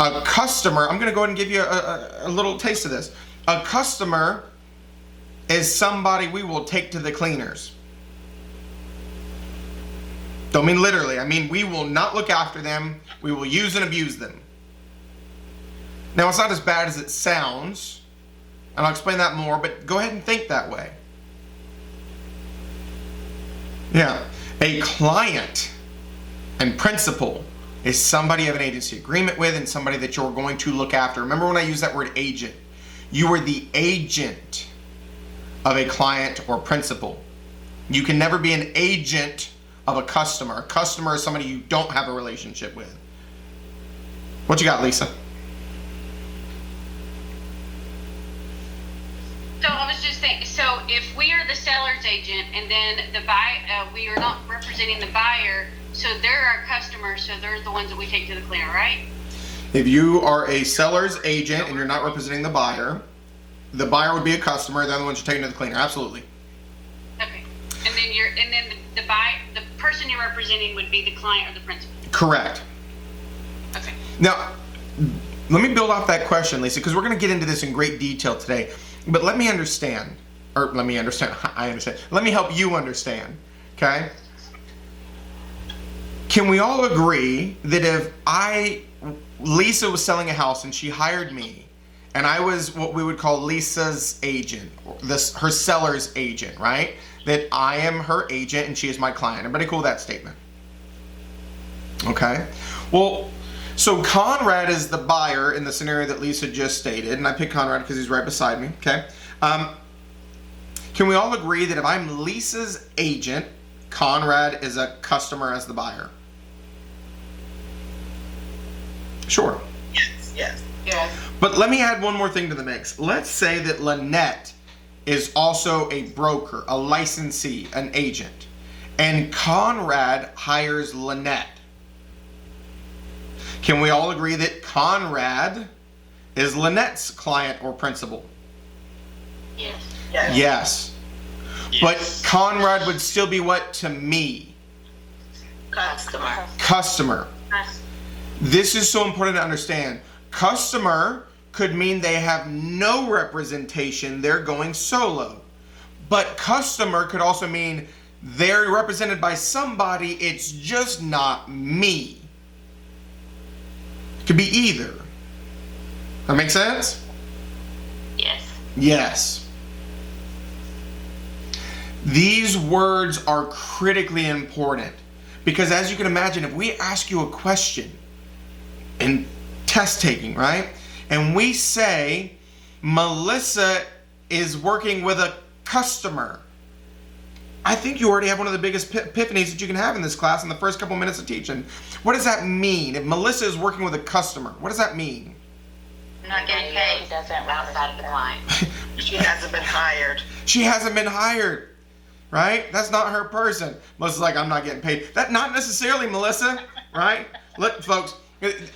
A customer, I'm going to go ahead and give you a little taste of this. A customer is somebody we will take to the cleaners. Don't mean literally. I mean we will not look after them. We will use and abuse them. Now, it's not as bad as it sounds, and I'll explain that more, but go ahead and think that way. Yeah, a client and principal is somebody you have an agency agreement with and somebody that you're going to look after. Remember when I use that word agent? You are the agent of a client or principal. You can never be an agent of a customer. A customer is somebody you don't have a relationship with. What you got, Lisa? So I was just thinking, so if we are the seller's agent and then we are not representing the buyer, so they're our customers, so they're the ones that we take to the cleaner, right? If you are a seller's agent and you're not representing the buyer would be a customer, they're the ones you're taking to the cleaner. Absolutely. Okay. And then the person you're representing would be the client or the principal. Correct. Okay. Now, let me build off that question, Lisa, because we're going to get into this in great detail today. But let me understand. Let me help you understand. Okay? Can we all agree that if Lisa was selling a house and she hired me, and I was what we would call Lisa's agent, her seller's agent, right? That I am her agent and she is my client. Everybody cool with that statement? Okay. Well, so Conrad is the buyer in the scenario that Lisa just stated, and I picked Conrad because he's right beside me. Okay. Can we all agree that if I'm Lisa's agent, Conrad is a customer as the buyer? Sure. Yes. But let me add one more thing to the mix. Let's say that Lynette is also a broker, a licensee, an agent, and Conrad hires Lynette. Can we all agree that Conrad is Lynette's client or principal? Yes. But Conrad would still be what to me? Customer. This is so important to understand. Customer could mean they have no representation, they're going solo. But customer could also mean they're represented by somebody, it's just not me. It could be either. That make sense? Yes. These words are critically important because, as you can imagine, if we ask you a question in test taking, right? And we say, Melissa is working with a customer. I think you already have one of the biggest epiphanies that you can have in this class in the first couple minutes of teaching. What does that mean? If Melissa is working with a customer, what does that mean? Not getting paid outside of the client. She hasn't been hired. She hasn't been hired, right? That's not her person. Melissa's like, I'm not getting paid. That not necessarily, Melissa, right? Look, folks,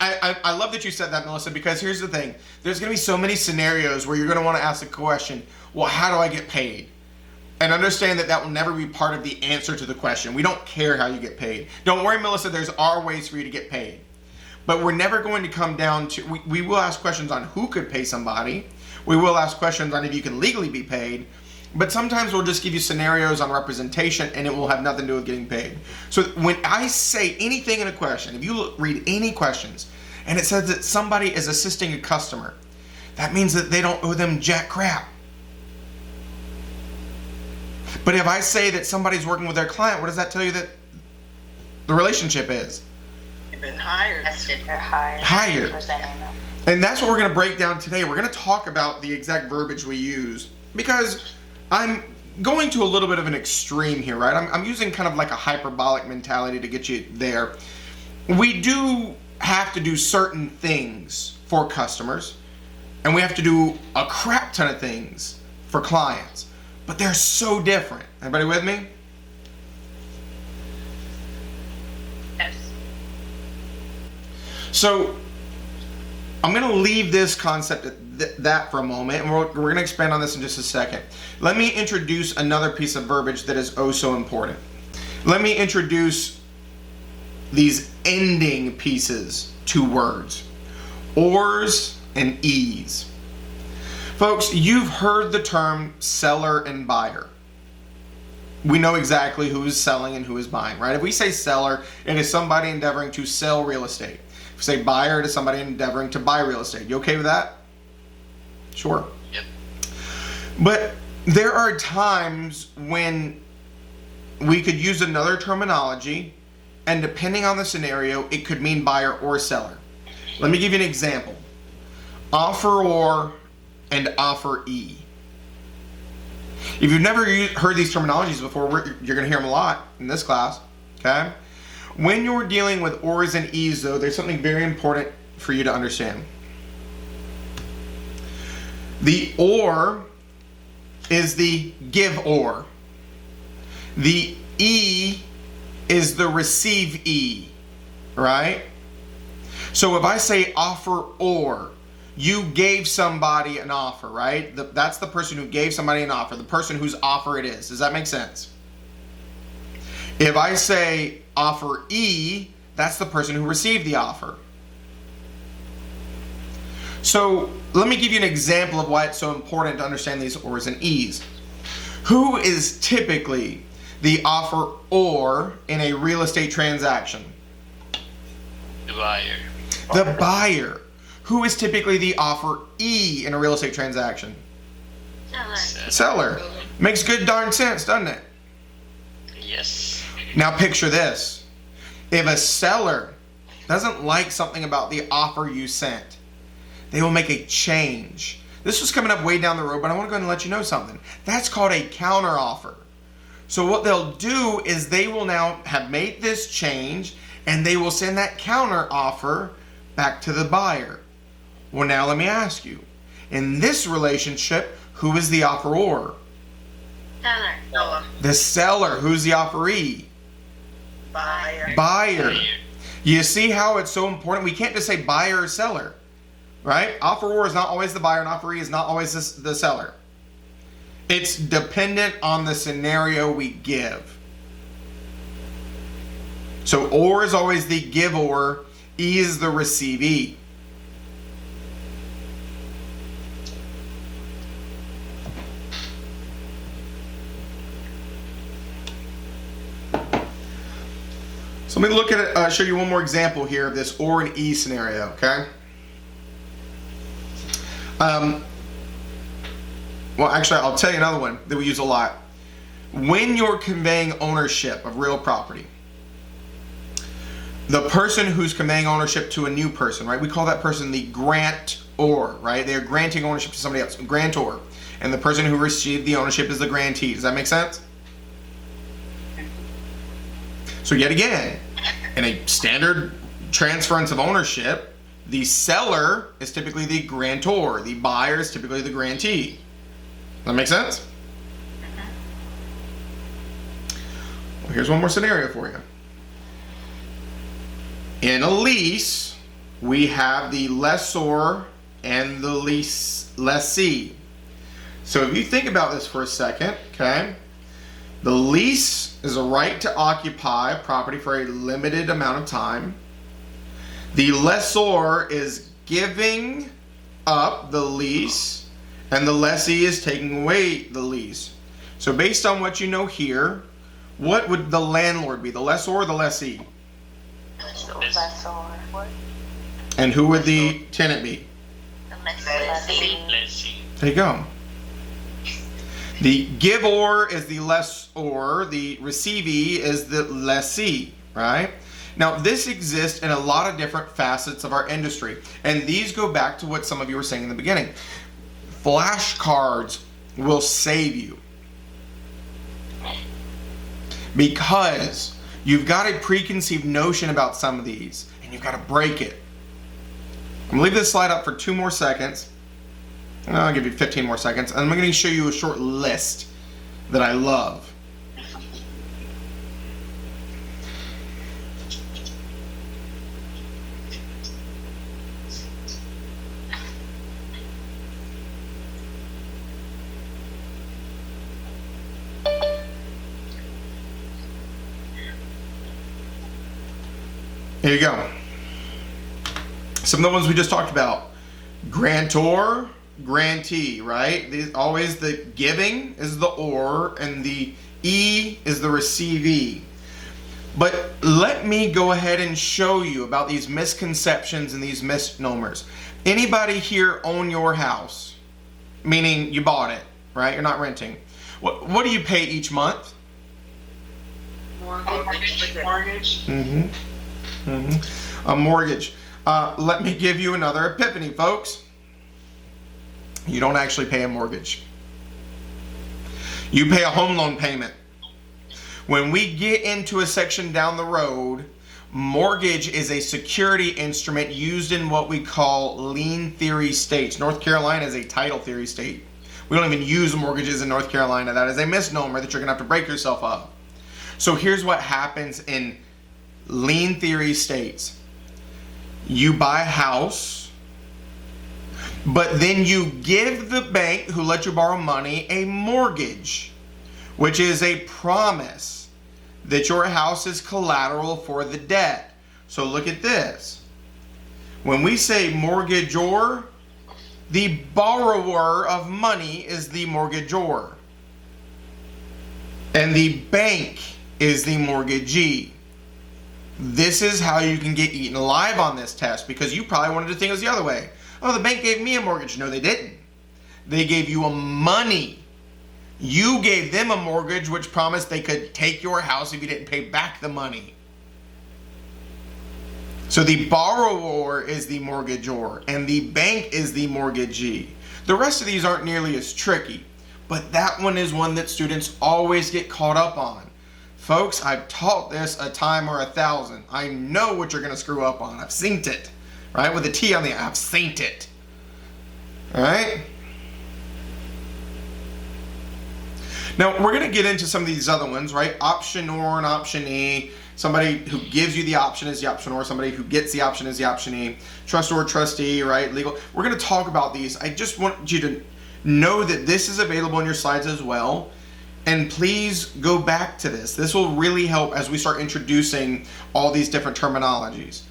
I love that you said that, Melissa, because here's the thing. There's going to be so many scenarios where you're going to want to ask the question, well, how do I get paid? And understand that that will never be part of the answer to the question. We don't care how you get paid. Don't worry, Melissa, there's our ways for you to get paid. But we're never going to come down to, we will ask questions on who could pay somebody. We will ask questions on if you can legally be paid. But sometimes we'll just give you scenarios on representation and it will have nothing to do with getting paid. So when I say anything in a question, if you read any questions and it says that somebody is assisting a customer, that means that they don't owe them jack crap. But if I say that somebody's working with their client, what does that tell you that the relationship is? You've been hired. They're hired. Hired. Representing them. And that's what we're going to break down today. We're going to talk about the exact verbiage we use because I'm going to a little bit of an extreme here, right? I'm using kind of like a hyperbolic mentality to get you there. We do have to do certain things for customers, and we have to do a crap ton of things for clients. But they're so different. Everybody with me? Yes. So I'm going to leave this concept at that for a moment, and we're going to expand on this in just a second. Let me introduce another piece of verbiage that is oh so important. Let me introduce these ending pieces to words. Ors and e's. Folks, you've heard the term seller and buyer. We know exactly who is selling and who is buying, right? If we say seller, it is somebody endeavoring to sell real estate. If we say buyer, it is somebody endeavoring to buy real estate. You okay with that? Sure. Yep. But there are times when we could use another terminology, and depending on the scenario, it could mean buyer or seller. Let me give you an example. Offeror and offeree. If you've never heard these terminologies before, you're going to hear them a lot in this class, okay? When you're dealing with ors and e's, though, there's something very important for you to understand. The or is the give-or. The e is the receive-e, right? So if I say offer-or, you gave somebody an offer, right? That's the person who gave somebody an offer, the person whose offer it is. Does that make sense? If I say offeree, that's the person who received the offer. So let me give you an example of why it's so important to understand these ors and e's. Who is typically the offeror in a real estate transaction? The buyer. The buyer. Who is typically the offeree in a real estate transaction? Seller. Makes good darn sense, doesn't it? Yes. Now picture this. If a seller doesn't like something about the offer you sent, they will make a change. This was coming up way down the road, but I want to go ahead and let you know something. That's called a counter offer. So what they'll do is they will now have made this change and they will send that counter offer back to the buyer. Well, now let me ask you, in this relationship, who is the offeror? Seller. The seller. Who's the offeree? Buyer. You see how it's so important? We can't just say buyer or seller, right? Offeror is not always the buyer and offeree is not always the seller. It's dependent on the scenario we give. So or is always the giver, e is the receivee. So let me look at it, show you one more example here of this or and e scenario, okay? Well, actually, I'll tell you another one that we use a lot. When you're conveying ownership of real property, the person who's conveying ownership to a new person, right? We call that person the grantor, right? They're granting ownership to somebody else, grantor. And the person who received the ownership is the grantee. Does that make sense? So yet again, in a standard transference of ownership, the seller is typically the grantor. The buyer is typically the grantee. Does that make sense? Well, here's one more scenario for you. In a lease, we have the lessor and the lessee. So if you think about this for a second, okay? The lease is a right to occupy property for a limited amount of time. The lessor is giving up the lease, and the lessee is taking away the lease. So based on what you know here, what would the landlord be, the lessor or the lessee? Lessor. What? And who would the tenant be? The lessee. Let's see. There you go. The giver is the lessor, the receivee is the lessee, right? Now, this exists in a lot of different facets of our industry, and these go back to what some of you were saying in the beginning. Flashcards will save you because you've got a preconceived notion about some of these, and you've got to break it. I'm going to leave this slide up for 2 more seconds. I'll give you 15 more seconds, and I'm going to show you a short list that I love. Here you go. Some of the ones we just talked about. Grantor, grantee, right? Always the giving is the or, and the E is the receivee. But let me go ahead and show you about these misconceptions and these misnomers. Anybody here own your house? Meaning you bought it, right? You're not renting. What do you pay each month? Mortgage. A mortgage. Let me give you another epiphany, folks. You don't actually pay a mortgage. You pay a home loan payment. When we get into a section down the road, mortgage is a security instrument used in what we call lien theory states. North Carolina is a title theory state. We don't even use mortgages in North Carolina. That is a misnomer that you're going to have to break yourself of. So here's what happens in lien theory states. You buy a house, but then you give the bank who let you borrow money a mortgage, which is a promise that your house is collateral for the debt. So look at this. When we say mortgagor, the borrower of money is the mortgagor, and the bank is the mortgagee. This is how you can get eaten alive on this test, because you probably wanted to think it was the other way. Oh, the bank gave me a mortgage. No, they didn't. They gave you a money. You gave them a mortgage which promised they could take your house if you didn't pay back the money. So the borrower is the mortgagor, and the bank is the mortgagee. The rest of these aren't nearly as tricky, but that one is one that students always get caught up on. Folks, I've taught this a time or 1,000. I know what you're going to screw up on. I've seen it. Right? With a T on the end. I've seen it. Alright? Now, we're going to get into some of these other ones, right? Optionor and optionee. Somebody who gives you the option is the optionor. Somebody who gets the option is the optionee. Trustor, trustee, right? Legal. We're going to talk about these. I just want you to know that this is available in your slides as well. And please go back to this. This will really help as we start introducing all these different terminologies.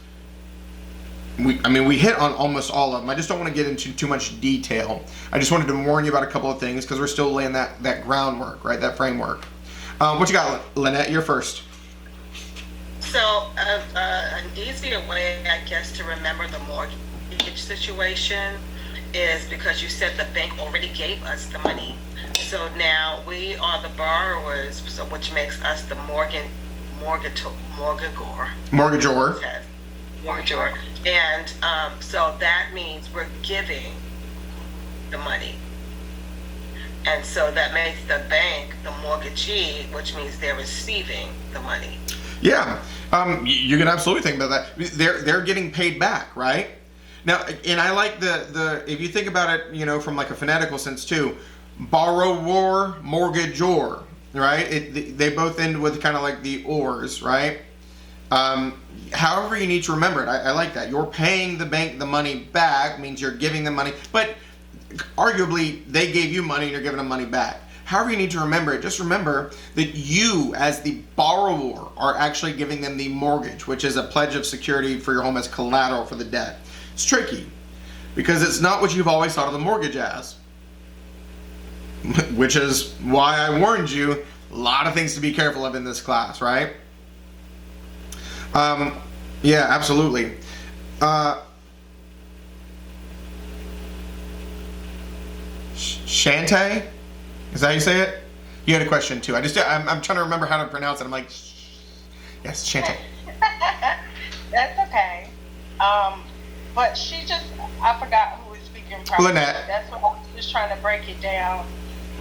We hit on almost all of them. I just don't want to get into too much detail. I just wanted to warn you about a couple of things because we're still laying that groundwork, right? That framework. What you got, Lynette? You're first. So, an easier way, I guess, to remember the mortgage situation is because you said the bank already gave us the money. So now we are the borrowers, so which makes us the mortgagor. And so that means we're giving the money. And so that makes the bank the mortgagee, which means they're receiving the money. Yeah, you can absolutely think about that. They're getting paid back, right? Now, and I like the if you think about it, you know, from like a phonetical sense too, borrower, mortgagor, right? They both end with kind of like the ors, right? However you need to remember it, I like that. You're paying the bank the money back, means you're giving them money, but arguably they gave you money and you're giving them money back. However you need to remember it, just remember that you as the borrower are actually giving them the mortgage, which is a pledge of security for your home as collateral for the debt. It's tricky because it's not what you've always thought of the mortgage as, which is why I warned you a lot of things to be careful of in this class, right? Yeah, absolutely. Shante? Is that how you say it? You had a question too. I'm trying to remember how to pronounce it. I'm like, yes, Shante. That's okay. But I forgot who was speaking properly. Lynette. That's what I was just trying to break it down.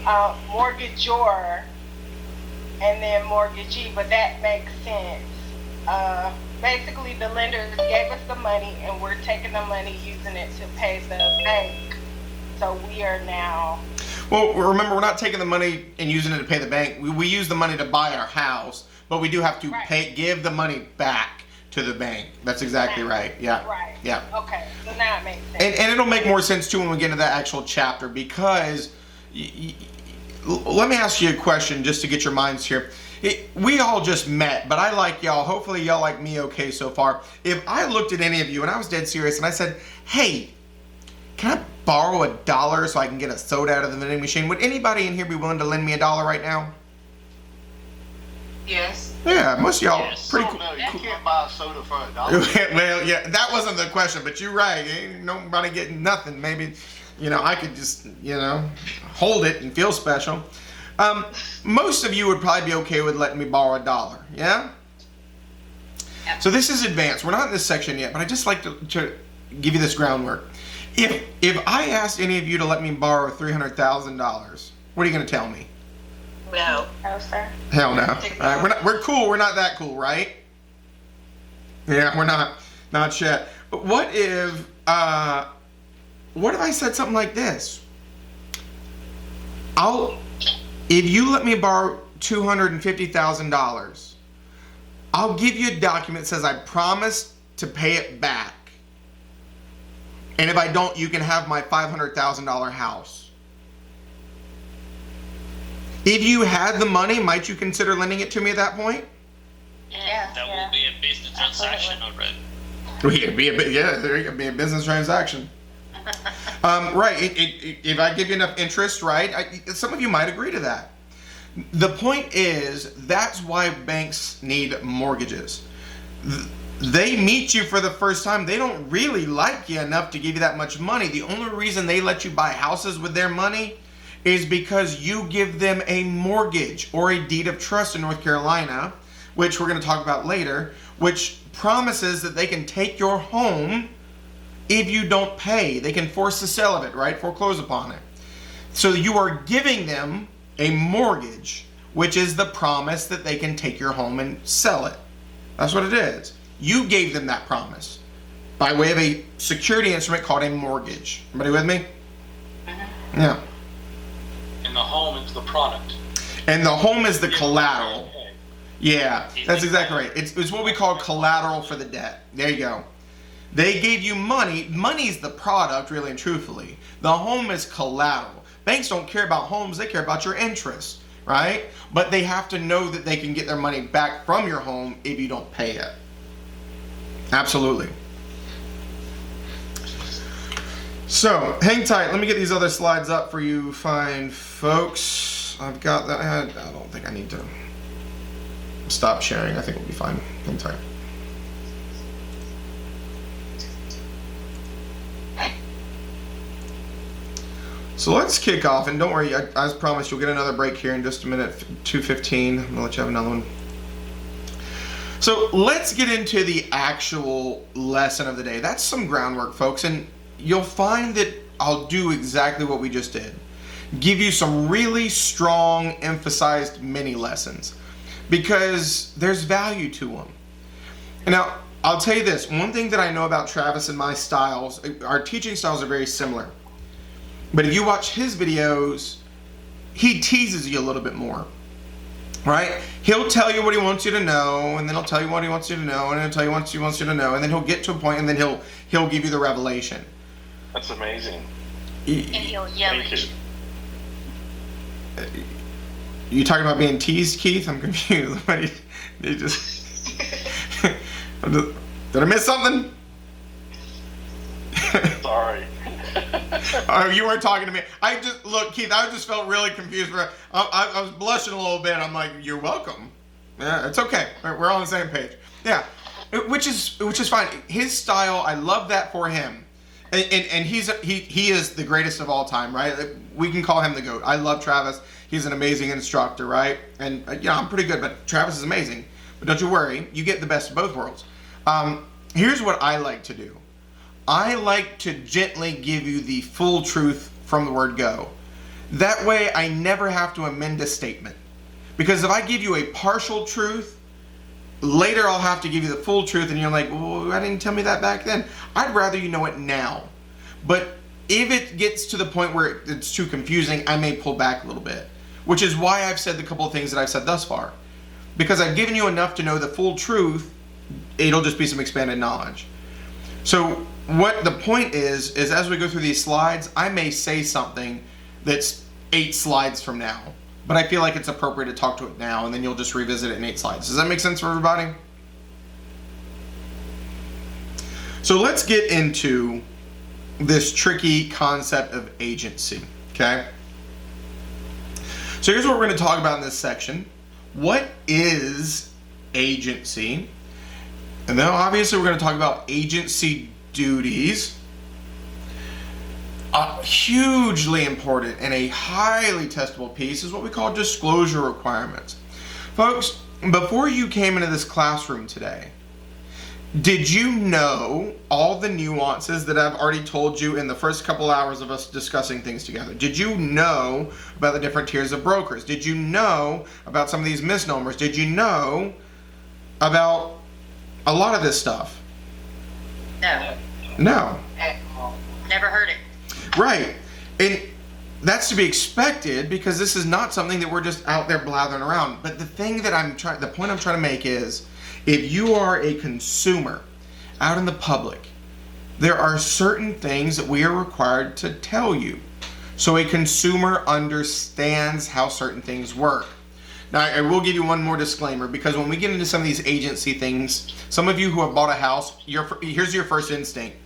Mortgagor and then mortgagee, but that makes sense. Basically, the lenders gave us the money and we're taking the money, using it to pay the bank. So we are now... Well, remember, we're not taking the money and using it to pay the bank. We use the money to buy our house, but we do have to give the money back to the bank. That's exactly right. Yeah. Right. Yeah. Okay. So now it makes sense. And it'll make more sense too when we get into that actual chapter, because let me ask you a question just to get your minds here. We all just met, but I like y'all. Hopefully y'all like me okay so far. If I looked at any of you and I was dead serious and I said, hey, can I borrow $1 so I can get a soda out of the vending machine? Would anybody in here be willing to lend me $1 right now? Yes. Yeah, most of y'all pretty cool. No, you can't buy a soda for $1. Well, yeah, that wasn't the question, but you're right. Ain't nobody getting nothing. Maybe, I could just, hold it and feel special. Most of you would probably be okay with letting me borrow $1, yeah? Yep. So this is advanced. We're not in this section yet, but I just like to give you this groundwork. If I asked any of you to let me borrow $300,000, what are you going to tell me? No. No, sir. Hell no. All right, we're cool. We're not that cool, right? Yeah, we're not yet. But what if I said something like this? If you let me borrow $250,000, I'll give you a document that says I promise to pay it back. And if I don't, you can have my $500,000 house. If you had the money, might you consider lending it to me at that point? Yeah. That will be a business transaction already. There could be a business transaction. Right. If I give you enough interest, right? Some of you might agree to that. The point is, that's why banks need mortgages. They meet you for the first time. They don't really like you enough to give you that much money. The only reason they let you buy houses with their money is because you give them a mortgage or a deed of trust in North Carolina, which we're going to talk about later, which promises that they can take your home if you don't pay. They can force the sale of it, right? Foreclose upon it. So you are giving them a mortgage, which is the promise that they can take your home and sell it. That's what it is. You gave them that promise by way of a security instrument called a mortgage. Everybody with me? Yeah. And the home is the product. And the home is the collateral. Yeah, that's exactly right. It's what we call collateral for the debt. There you go. They gave you money. Money's the product, really and truthfully. The home is collateral. Banks don't care about homes. They care about your interest, right? But they have to know that they can get their money back from your home if you don't pay it. Absolutely. So, hang tight. Let me get these other slides up for you fine folks. I've got that. I don't think I need to stop sharing. I think we'll be fine. Hang tight. So let's kick off, and don't worry, as promised, you'll get another break here in just a minute, 2:15. I'm gonna let you have another one. So let's get into the actual lesson of the day. That's some groundwork, folks, and you'll find that I'll do exactly what we just did. Give you some really strong, emphasized mini lessons. because there's value to them. And now, I'll tell you this, one thing that I know about Travis and my styles, our teaching styles are very similar. But if you watch his videos, he teases you a little bit more, right? He'll tell you what he wants you to know, and then he'll tell you what he wants you to know, and then he'll tell you what he wants you to know, and then he'll get to a point, and then he'll give you the revelation. That's amazing. And he'll yell at you. You talking about being teased, Keith? I'm confused. Did I miss something? Sorry. Oh, you weren't talking to me. Look, Keith, I just felt really confused. I was blushing a little bit. I'm like, you're welcome. Yeah, it's okay. We're all on the same page. Yeah, which is fine. His style, I love that for him. And he is the greatest of all time, right? We can call him the GOAT. I love Travis. He's an amazing instructor, right? And I'm pretty good, but Travis is amazing. But don't you worry, you get the best of both worlds. Here's what I like to do. I like to gently give you the full truth from the word go. That way I never have to amend a statement. Because if I give you a partial truth, later I'll have to give you the full truth and you're like, well, I didn't tell me that back then. I'd rather you know it now. But if it gets to the point where it's too confusing, I may pull back a little bit. Which is why I've said the couple of things that I've said thus far. Because I've given you enough to know the full truth, it'll just be some expanded knowledge. So what the point is as we go through these slides, I may say something that's 8 slides from now. But I feel like it's appropriate to talk to it now, and then you'll just revisit it in 8 slides. Does that make sense for everybody? So let's get into this tricky concept of agency, okay? So here's what we're going to talk about in this section. What is agency? And then obviously we're going to talk about agency duties. A hugely important and a highly testable piece is what we call disclosure requirements. Folks, before you came into this classroom today, did you know all the nuances that I've already told you in the first couple hours of us discussing things together? Did you know about the different tiers of brokers? Did you know about some of these misnomers? Did you know about a lot of this stuff? No. No. Never heard it. Right. And that's to be expected because this is not something that we're just out there blathering around. But the thing that the point I'm trying to make is, if you are a consumer out in the public, there are certain things that we are required to tell you. So a consumer understands how certain things work. Now, I will give you one more disclaimer, because when we get into some of these agency things, some of you who have bought a house, here's your first instinct.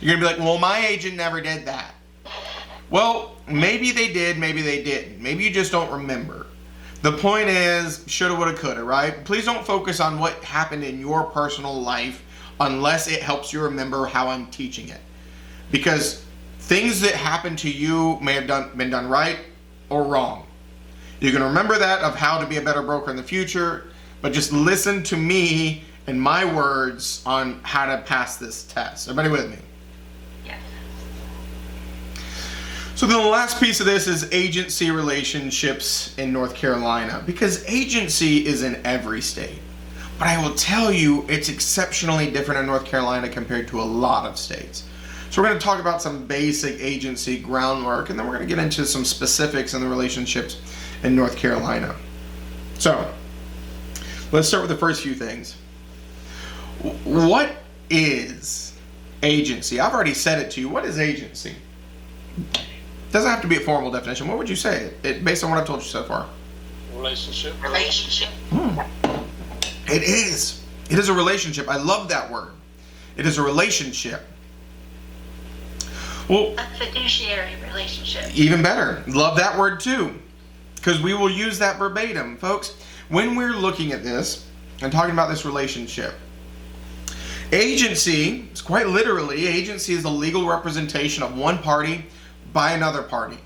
You're going to be like, well, my agent never did that. Well, maybe they did, maybe they didn't. Maybe you just don't remember. The point is, shoulda, woulda, coulda, right? Please don't focus on what happened in your personal life unless it helps you remember how I'm teaching it. Because things that happened to you may have been done right or wrong. You can remember that of how to be a better broker in the future, but just listen to me and my words on how to pass this test. Everybody with me? Yes. So then the last piece of this is agency relationships in North Carolina, because agency is in every state. But I will tell you, it's exceptionally different in North Carolina compared to a lot of states. So we're going to talk about some basic agency groundwork, and then we're going to get into some specifics in the relationships in North Carolina. So let's start with the first few things. What is agency? I've already said it to you. What is agency? Doesn't have to be a formal definition. What would you say based on what I've told you so far? Relationship. It is. It is a relationship. I love that word. It is a relationship. Well, A fiduciary relationship. even better. Love that word too, because we will use that verbatim. Folks, when we're looking at this and talking about this relationship, agency is quite literally, agency is the legal representation of one party by another party.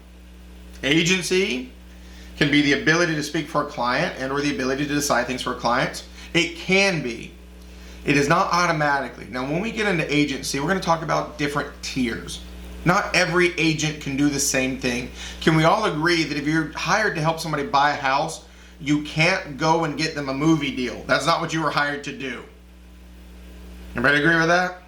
Agency can be the ability to speak for a client and or the ability to decide things for clients. It can be. It is not automatically. Now, when we get into agency, we're going to talk about different tiers. Not every agent can do the same thing. Can we all agree that if you're hired to help somebody buy a house, You can't go and get them a movie deal. That's not what you were hired to do. Everybody agree with that?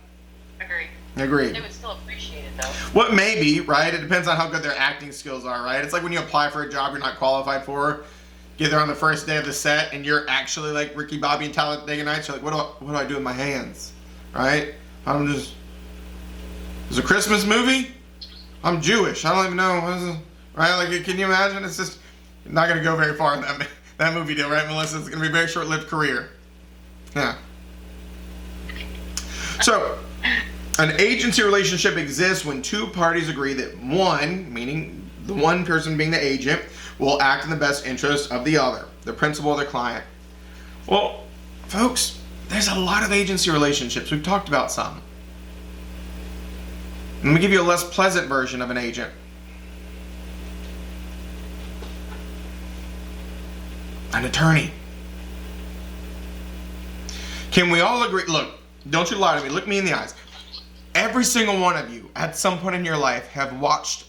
Agree. Agreed. They would still appreciate it though. What maybe, right? It depends on how good their acting skills are, right? It's like when you apply for a job you're not qualified for, get there on the first day of the set, and you're actually like Ricky Bobby and Talladega Nights. You're like, what do I do with my hands, right? I'm just. It's a Christmas movie. I'm Jewish. I don't even know. What is it? Right? Like, can you imagine? It's just not going to go very far in that movie deal, right, Melissa? It's going to be a very short-lived career. Yeah. So, an agency relationship exists when two parties agree that one, meaning the one person being the agent, will act in the best interest of the other, the principal or the client. Well, folks, there's a lot of agency relationships. We've talked about some. Let me give you a less pleasant version of an agent. An attorney. Can we all agree? Look, don't you lie to me. Look me in the eyes. Every single one of you, at some point in your life, have watched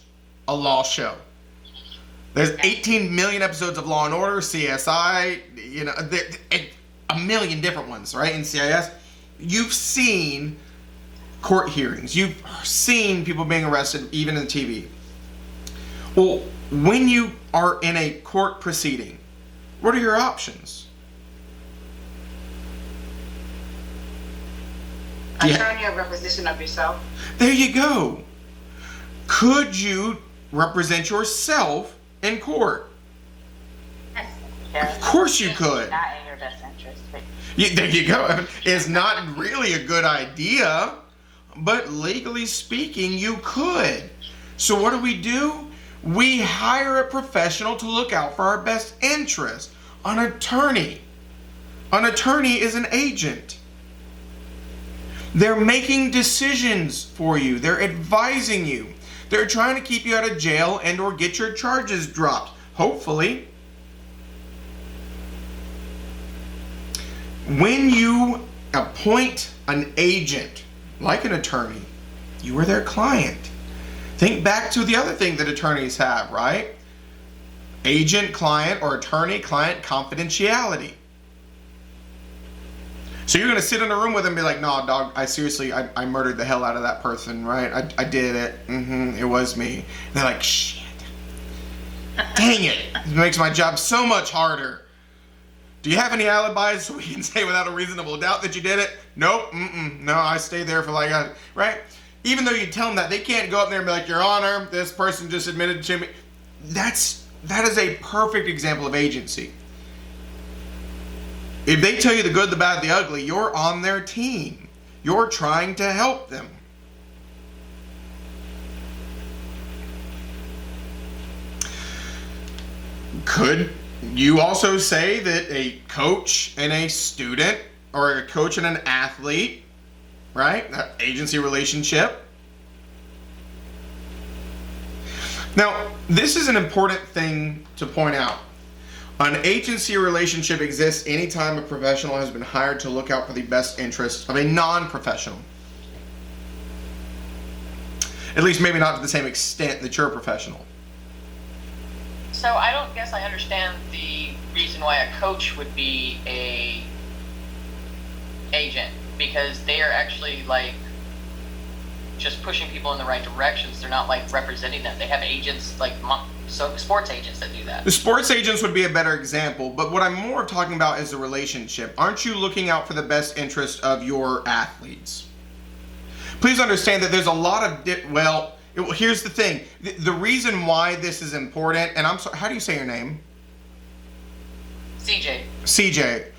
a law show. There's 18 million episodes of Law and Order, CSI, you know, a million different ones, right? NCIS. You've seen court hearings. You've seen people being arrested, even in TV. Well, when you are in a court proceeding, what are your options? Attorney or representation of yourself. There you go. Could you represent yourself in court? Of course you could. Not in your best interest. There you go. It's not really a good idea, but legally speaking, you could. So what do? We hire a professional to look out for our best interest. An attorney. An attorney is an agent. They're making decisions for you. They're advising you. They're trying to keep you out of jail and or get your charges dropped. Hopefully. When you appoint an agent, like an attorney, you are their client. Think back to the other thing that attorneys have, right? Agent, client, or attorney, client, confidentiality. So you're going to sit in a room with them and be like, no, dog, I murdered the hell out of that person, right? I did it. It was me. And they're like, shit. Dang it. It makes my job so much harder. Do you have any alibis so we can say without a reasonable doubt that you did it? Nope. No, I stayed there for right? Even though you tell them that, they can't go up there and be like, Your Honor, this person just admitted to me. That is a perfect example of agency. If they tell you the good, the bad, the ugly, you're on their team. You're trying to help them. Could you also say that a coach and a student, or a coach and an athlete, right? That agency relationship. Now, this is an important thing to point out. An agency relationship exists anytime a professional has been hired to look out for the best interests of a non-professional. At least maybe not to the same extent that you're a professional. So I don't guess I understand the reason why a coach would be a agent, because they are actually like just pushing people in the right directions. They're not like representing them. They have agents like sports agents that do that. The sports agents would be a better example, but what I'm more talking about is the relationship. Aren't you looking out for the best interest of your athletes? Please understand that there's a lot of here's the thing. The reason why this is important, and I'm sorry, how do you say your name? CJ. CJ.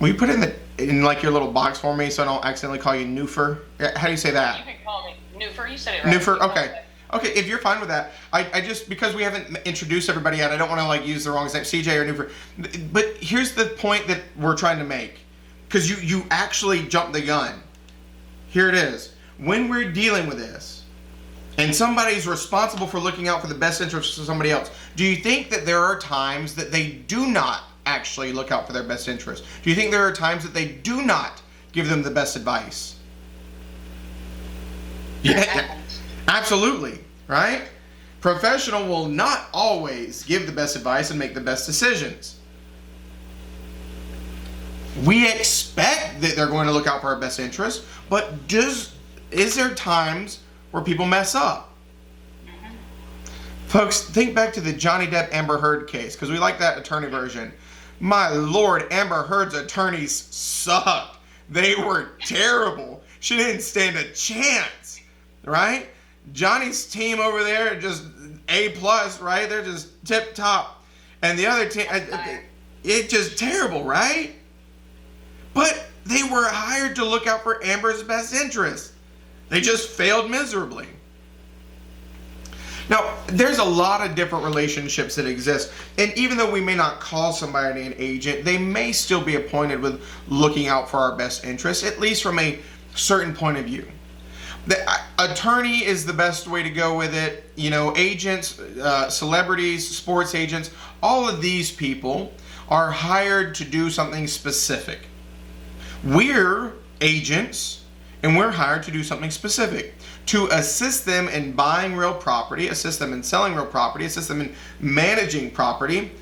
Will you put it in like your little box for me so I don't accidentally call you Newfer? How do you say that? You can call me Newfer. You said it right. Newfer, okay. Okay, if you're fine with that. I just, because we haven't introduced everybody yet, I don't want to like use the wrong name, CJ or Newfer. But here's the point that we're trying to make. Because you actually jumped the gun. Here it is. When we're dealing with this, and somebody's responsible for looking out for the best interests of somebody else, do you think that there are times that they do not actually look out for their best interest? Do you think there are times that they do not give them the best advice? Yeah, absolutely, right? Professional will not always give the best advice and make the best decisions. We expect that they're going to look out for our best interest, but is there times where people mess up? Folks, think back to the Johnny Depp Amber Heard case, because we like that attorney version. My Lord, Amber Heard's attorneys sucked. They were terrible. She didn't stand a chance, right? Johnny's team over there, just A+, right? They're just tip top. And the other team, it's just terrible, right? But they were hired to look out for Amber's best interest. They just failed miserably. Now, there's a lot of different relationships that exist, and even though we may not call somebody an agent, they may still be appointed with looking out for our best interests, at least from a certain point of view. The attorney is the best way to go with it. You know, agents, celebrities, sports agents, all of these people are hired to do something specific. We're agents, and we're hired to do something specific. To assist them in buying real property, assist them in selling real property, assist them in managing property.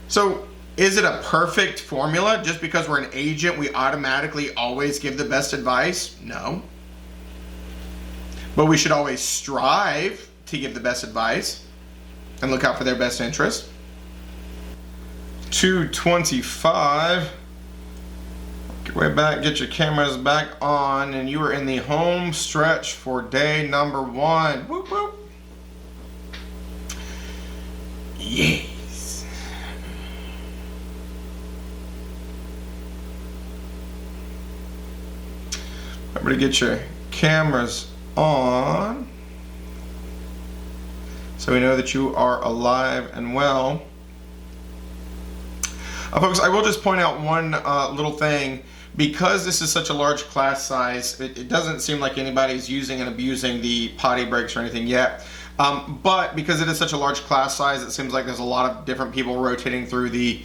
So is it a perfect formula? Just because we're an agent, we automatically always give the best advice? No. But we should always strive to give the best advice and look out for their best interest. 225. Get way back, get your cameras back on, and you are in the home stretch for day number 1. Whoop, whoop. Yes. Remember to get your cameras on so we know that you are alive and well. Folks, I will just point out one little thing. Because this is such a large class size, it doesn't seem like anybody's using and abusing the potty breaks or anything yet. But because it is such a large class size, it seems like there's a lot of different people rotating through the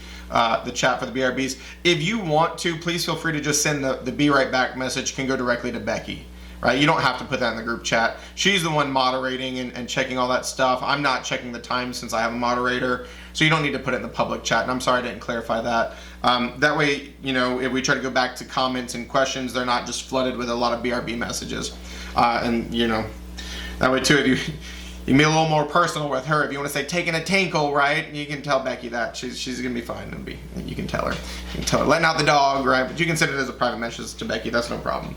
chat for the BRBs. If you want to, please feel free to just send the Be Right Back message. It can go directly to Becky. Right? You don't have to put that in the group chat. She's the one moderating and checking all that stuff. I'm not checking the time since I have a moderator, so you don't need to put it in the public chat. And I'm sorry I didn't clarify that. That way, you know, if we try to go back to comments and questions, they're not just flooded with a lot of BRB messages. And, you know, that way too, if you can be a little more personal with her. If you want to say taking a tinkle, right? You can tell Becky that. She's going to be fine. You can tell her. You can tell her. Letting out the dog, right? But you can send it as a private message to Becky. That's no problem.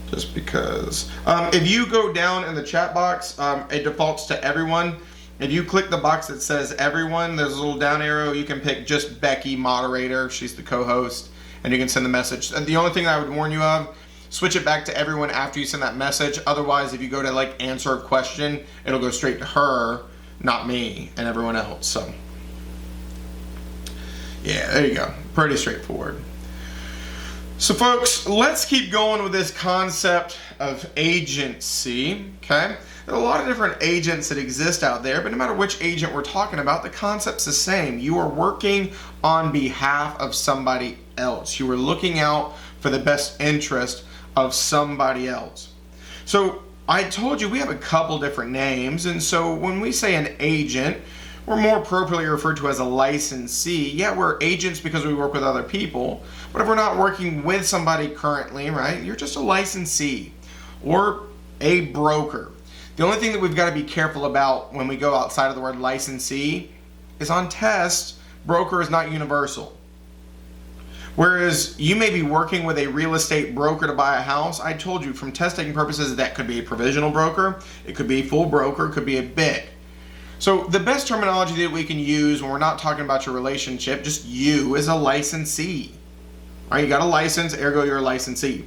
Just because. If you go down in the chat box, it defaults to everyone. If you click the box that says everyone, there's a little down arrow. You can pick just Becky, moderator. She's the co-host, and you can send the message. And the only thing I would warn you of, switch it back to everyone after you send that message. Otherwise, if you go to like answer a question, it'll go straight to her, not me, and everyone else. So, yeah, there you go. Pretty straightforward. So folks, let's keep going with this concept of agency, okay? There are a lot of different agents that exist out there, but no matter which agent we're talking about, the concept's the same. You are working on behalf of somebody else. You are looking out for the best interest of somebody else. So I told you we have a couple different names, and so when we say an agent, we're more appropriately referred to as a licensee. Yeah, we're agents because we work with other people, but if we're not working with somebody currently, right, you're just a licensee or a broker. The only thing that we've got to be careful about when we go outside of the word licensee is on test, broker is not universal. Whereas you may be working with a real estate broker to buy a house, I told you from test taking purposes that could be a provisional broker, it could be a full broker, it could be a BIC. So the best terminology that we can use when we're not talking about your relationship, just you as a licensee. All right, you got a license, ergo you're a licensee.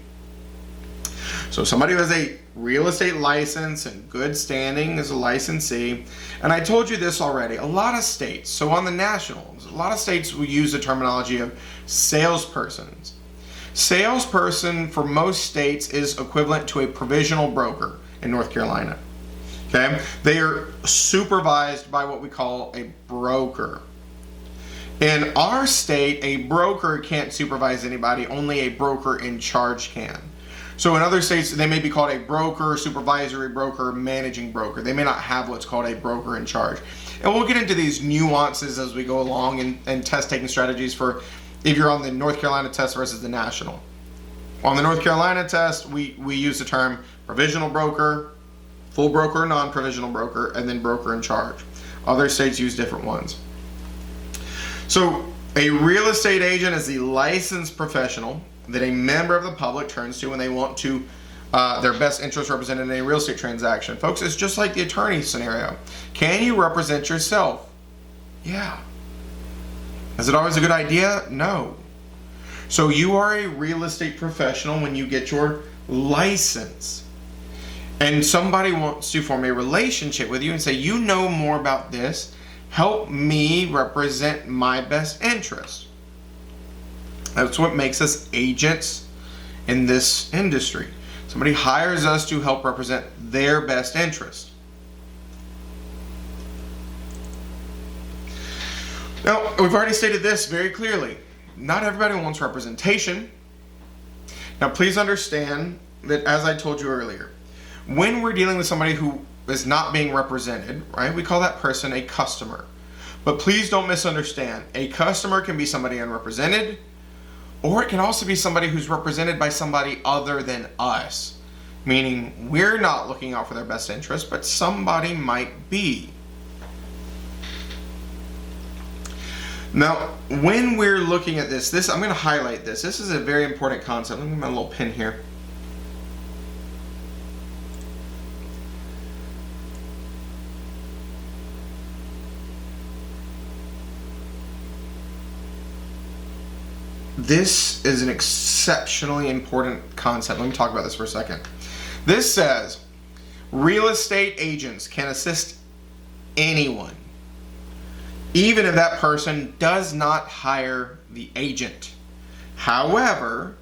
So somebody who has a real estate license and good standing as a licensee. And I told you this already, a lot of states, so on the nationals, a lot of states will use the terminology of salespersons. Salesperson for most states is equivalent to a provisional broker in North Carolina. Okay, they are supervised by what we call a broker. In our state, a broker can't supervise anybody, only a broker in charge can. So in other states, they may be called a broker, supervisory broker, managing broker. They may not have what's called a broker in charge. And we'll get into these nuances as we go along and test taking strategies for if you're on the North Carolina test versus the national. On the North Carolina test, we use the term provisional broker, full broker, non-provisional broker, and then broker in charge. Other states use different ones. So a real estate agent is the licensed professional that a member of the public turns to when they want to their best interest represented in a real estate transaction. Folks, it's just like the attorney scenario. Can you represent yourself? Yeah. Is it always a good idea? No. So you are a real estate professional when you get your license. And somebody wants to form a relationship with you and say, you know more about this. Help me represent my best interest. That's what makes us agents in this industry. Somebody hires us to help represent their best interest. Now, we've already stated this very clearly. Not everybody wants representation. Now, please understand that, as I told you earlier, when we're dealing with somebody who is not being represented, right, we call that person a customer. But please don't misunderstand. A customer can be somebody unrepresented, or it can also be somebody who's represented by somebody other than us. Meaning, we're not looking out for their best interest, but somebody might be. Now, when we're looking at this, I'm going to highlight this. This is a very important concept. Let me get my little pen here. This is an exceptionally important concept. Let me talk about this for a second. This says, real estate agents can assist anyone, even if that person does not hire the agent. However,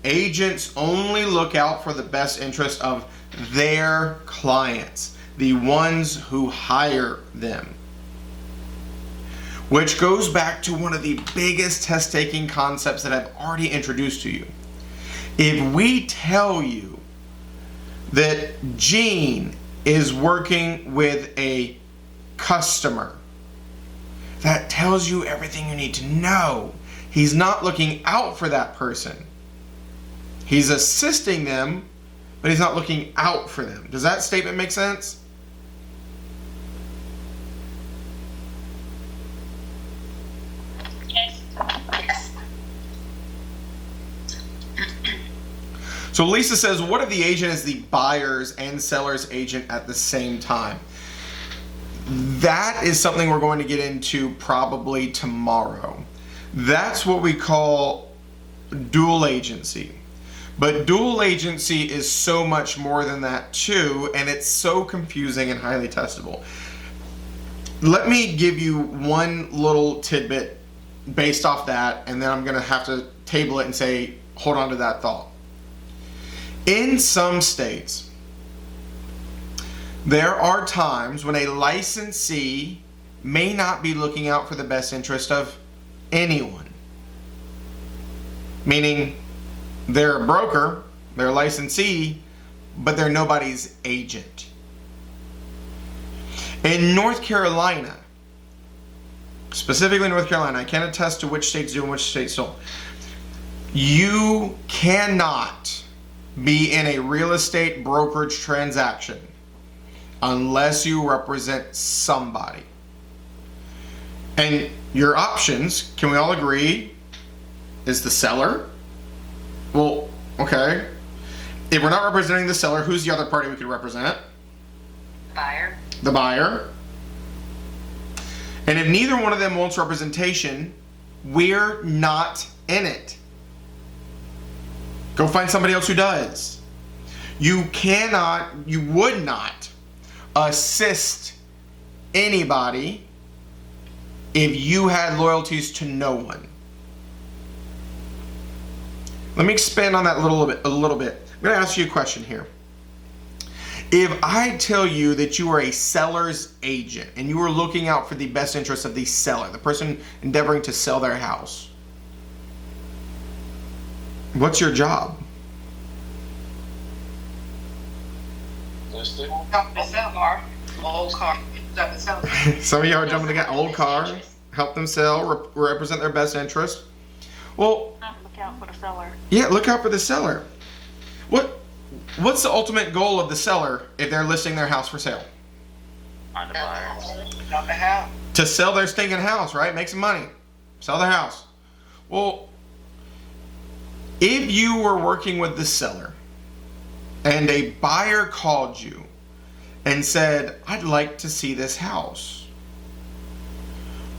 agents only look out for the best interest of their clients, the ones who hire them. Which goes back to one of the biggest test-taking concepts that I've already introduced to you. If we tell you that Gene is working with a customer, that tells you everything you need to know. He's not looking out for that person. He's assisting them, but he's not looking out for them. Does that statement make sense? So Lisa says, what if the agent is the buyer's and seller's agent at the same time? That is something we're going to get into probably tomorrow. That's what we call dual agency. But dual agency is so much more than that too, and it's so confusing and highly testable. Let me give you one little tidbit based off that, and then I'm going to have to table it and say, hold on to that thought. In some states, there are times when a licensee may not be looking out for the best interest of anyone. Meaning, they're a broker, they're a licensee, but they're nobody's agent. In North Carolina, specifically North Carolina, I can't attest to which states do and which states don't. You cannot be in a real estate brokerage transaction unless you represent somebody. And your options, can we all agree, is the seller? Well, okay. If we're not representing the seller, who's the other party we could represent? Buyer. The buyer. And if neither one of them wants representation, we're not in it. Go find somebody else who does. You would not assist anybody if you had loyalties to no one. Let me expand on that a little bit. I'm going to ask you a question here. If I tell you that you are a seller's agent and you are looking out for the best interest of the seller, the person endeavoring to sell their house, what's your job? missed it. Help to sell car. Old car. Help to sell. Some of you are jumping to get old car, help them sell, represent their best interest. Well, Look out for the seller. yeah, look out for the seller. What's the ultimate goal of the seller if they're listing their house for sale? Find a buyer. Not the house. To sell their stinking house, right? Make some money. Sell their house. Well, if you were working with the seller and a buyer called you and said, I'd like to see this house,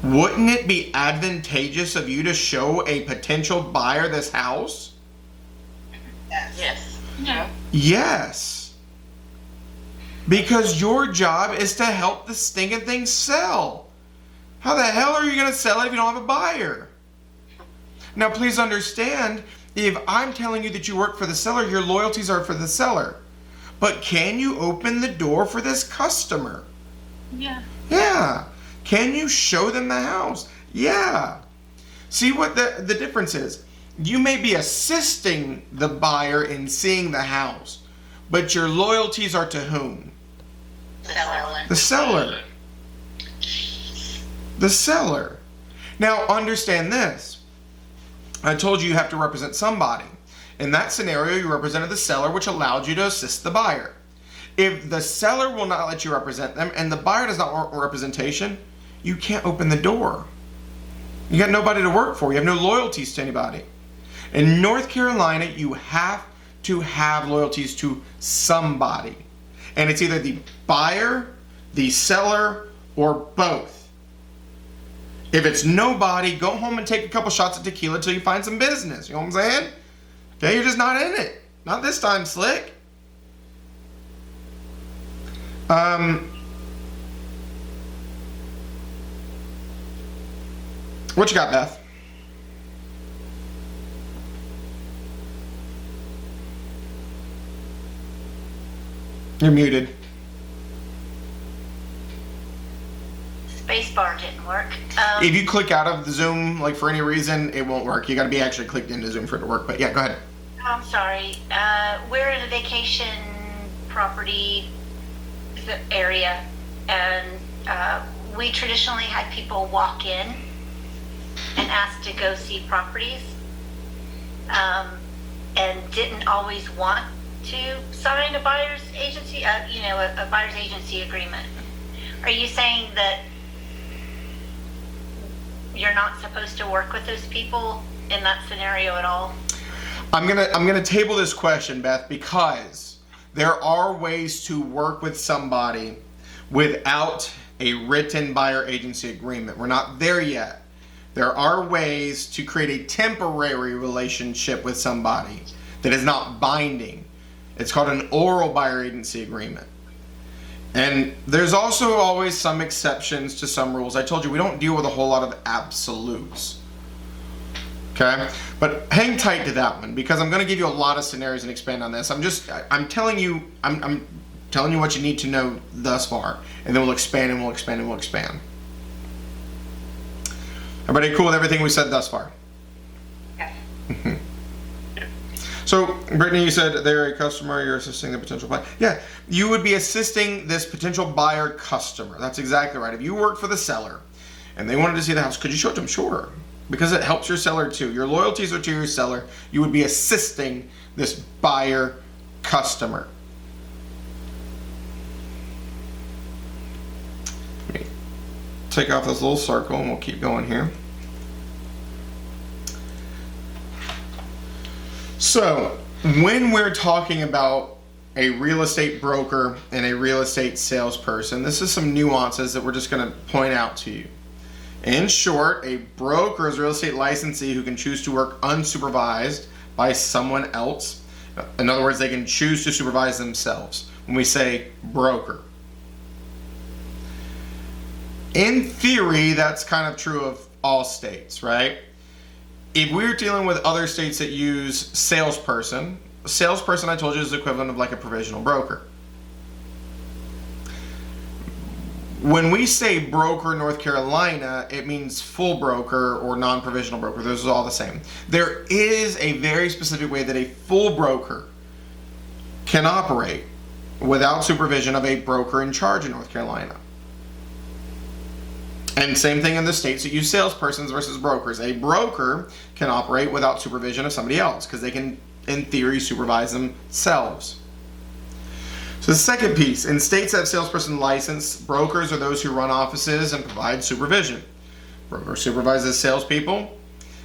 wouldn't it be advantageous of you to show a potential buyer this house? Yes. Yeah. Yes. Because your job is to help the stinking thing sell. How the hell are you going to sell it if you don't have a buyer? Now, please understand, if I'm telling you that you work for the seller, your loyalties are for the seller. But can you open the door for this customer? Yeah. Yeah. Can you show them the house? Yeah. See what the difference is? You may be assisting the buyer in seeing the house, but your loyalties are to whom? The seller. The seller. Now, understand this. I told you you have to represent somebody. In that scenario, you represented the seller, which allowed you to assist the buyer. If the seller will not let you represent them and the buyer does not want representation, you can't open the door. You got nobody to work for. You have no loyalties to anybody. In North Carolina, you have to have loyalties to somebody. And it's either the buyer, the seller, or both. If it's nobody, go home and take a couple shots of tequila till you find some business. You know what I'm saying? Okay, you're just not in it. Not this time, Slick. What you got, Beth? You're muted. Spacebar didn't work. If you click out of the Zoom, like for any reason, it won't work. You got to be actually clicked into Zoom for it to work. But yeah, go ahead. I'm sorry. We're in a vacation property area, and we traditionally had people walk in and ask to go see properties, and didn't always want to sign a buyer's agency, a buyer's agency agreement. Are you saying that you're not supposed to work with those people in that scenario at all? I'm gonna table this question, Beth, because there are ways to work with somebody without a written buyer agency agreement. We're not there yet. There are ways to create a temporary relationship with somebody that is not binding. It's called an oral buyer agency agreement. And there's also always some exceptions to some rules. I told you we don't deal with a whole lot of absolutes. Okay? But hang tight to that one, because I'm going to give you a lot of scenarios and expand on this. I'm telling you what you need to know thus far, and then we'll expand and we'll expand and we'll expand. Everybody cool with everything we said thus far? Okay. So, Brittany, you said they're a customer, you're assisting the potential buyer. Yeah, you would be assisting this potential buyer customer. That's exactly right. If you work for the seller and they wanted to see the house, could you show it to them? Sure. Because it helps your seller too. Your loyalties are to your seller. You would be assisting this buyer customer. Let me take off this little circle and we'll keep going here. So, when we're talking about a real estate broker and a real estate salesperson, this is some nuances that we're just going to point out to you. In short, a broker is a real estate licensee who can choose to work unsupervised by someone else. In other words, they can choose to supervise themselves when we say broker. In theory, that's kind of true of all states, right? If we're dealing with other states that use salesperson, a salesperson, I told you, is the equivalent of like a provisional broker. When we say broker in North Carolina, it means full broker or non-provisional broker. Those are all the same. There is a very specific way that a full broker can operate. without supervision of a broker in charge in North Carolina. And same thing in the states that use salespersons versus brokers. A broker can operate without supervision of somebody else because they can, in theory, supervise themselves. So the second piece, in states that have salesperson license, brokers are those who run offices and provide supervision. Broker supervises salespeople.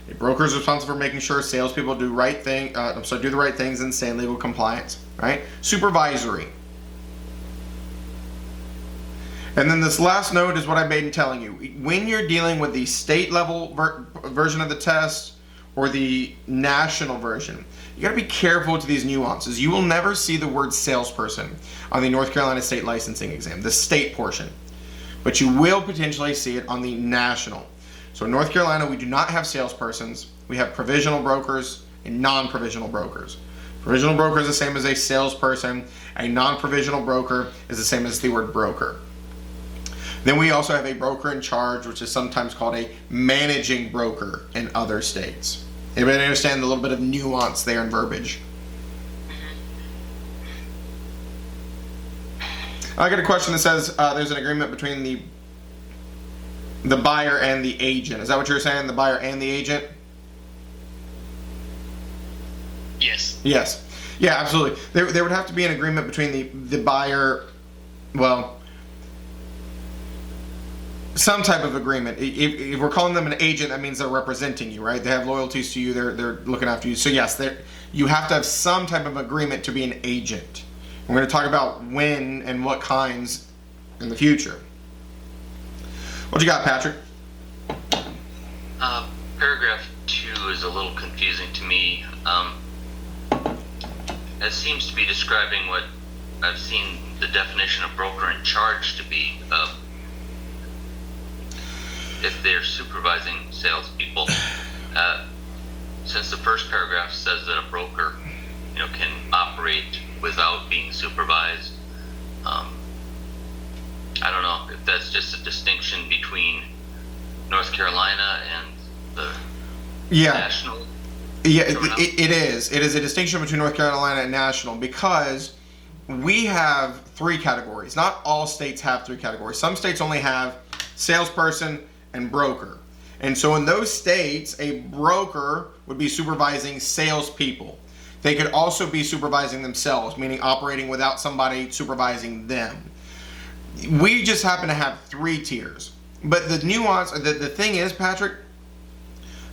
A broker is responsible for making sure salespeople do the right things and stay in legal compliance. Right? Supervisory. And then this last note is what I've been telling you. When you're dealing with the state level version of the test or the national version, you got to be careful to these nuances. You will never see the word salesperson on the North Carolina state licensing exam, the state portion, but you will potentially see it on the national. So in North Carolina, we do not have salespersons. We have provisional brokers and non-provisional brokers. Provisional broker is the same as a salesperson. A non-provisional broker is the same as the word broker. Then we also have a broker in charge, which is sometimes called a managing broker in other states. Anybody understand the little bit of nuance there in verbiage? I got a question that says there's an agreement between the buyer and the agent. Is that what you're saying, the buyer and the agent? Yes. Yes. Yeah, absolutely. There would have to be an agreement between the buyer, well, some type of agreement. If we're calling them an agent, that means they're representing you, right? They have loyalties to you. They're looking after you. So yes, you have to have some type of agreement to be an agent. We're going to talk about when and what kinds in the future. What you got, Patrick? Paragraph 2 is a little confusing to me. It seems to be describing what I've seen the definition of broker in charge to be. If they're supervising salespeople, since the first paragraph says that a broker, can operate without being supervised, I don't know if that's just a distinction between North Carolina and the national. Yeah, it is. It is a distinction between North Carolina and national because we have 3 categories. Not all states have 3 categories. Some states only have salesperson and broker. And so in those states, a broker would be supervising salespeople. They could also be supervising themselves, meaning operating without somebody supervising them. We just happen to have 3 tiers. But the nuance, the thing is, Patrick,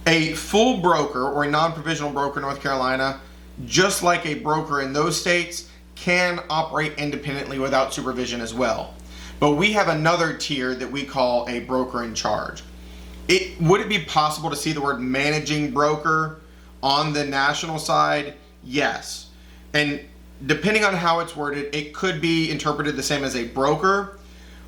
a full broker or a non-provisional broker in North Carolina, just like a broker in those states, can operate independently without supervision as well. But we have another tier that we call a broker in charge. Would it be possible to see the word managing broker on the national side? Yes. And depending on how it's worded, it could be interpreted the same as a broker,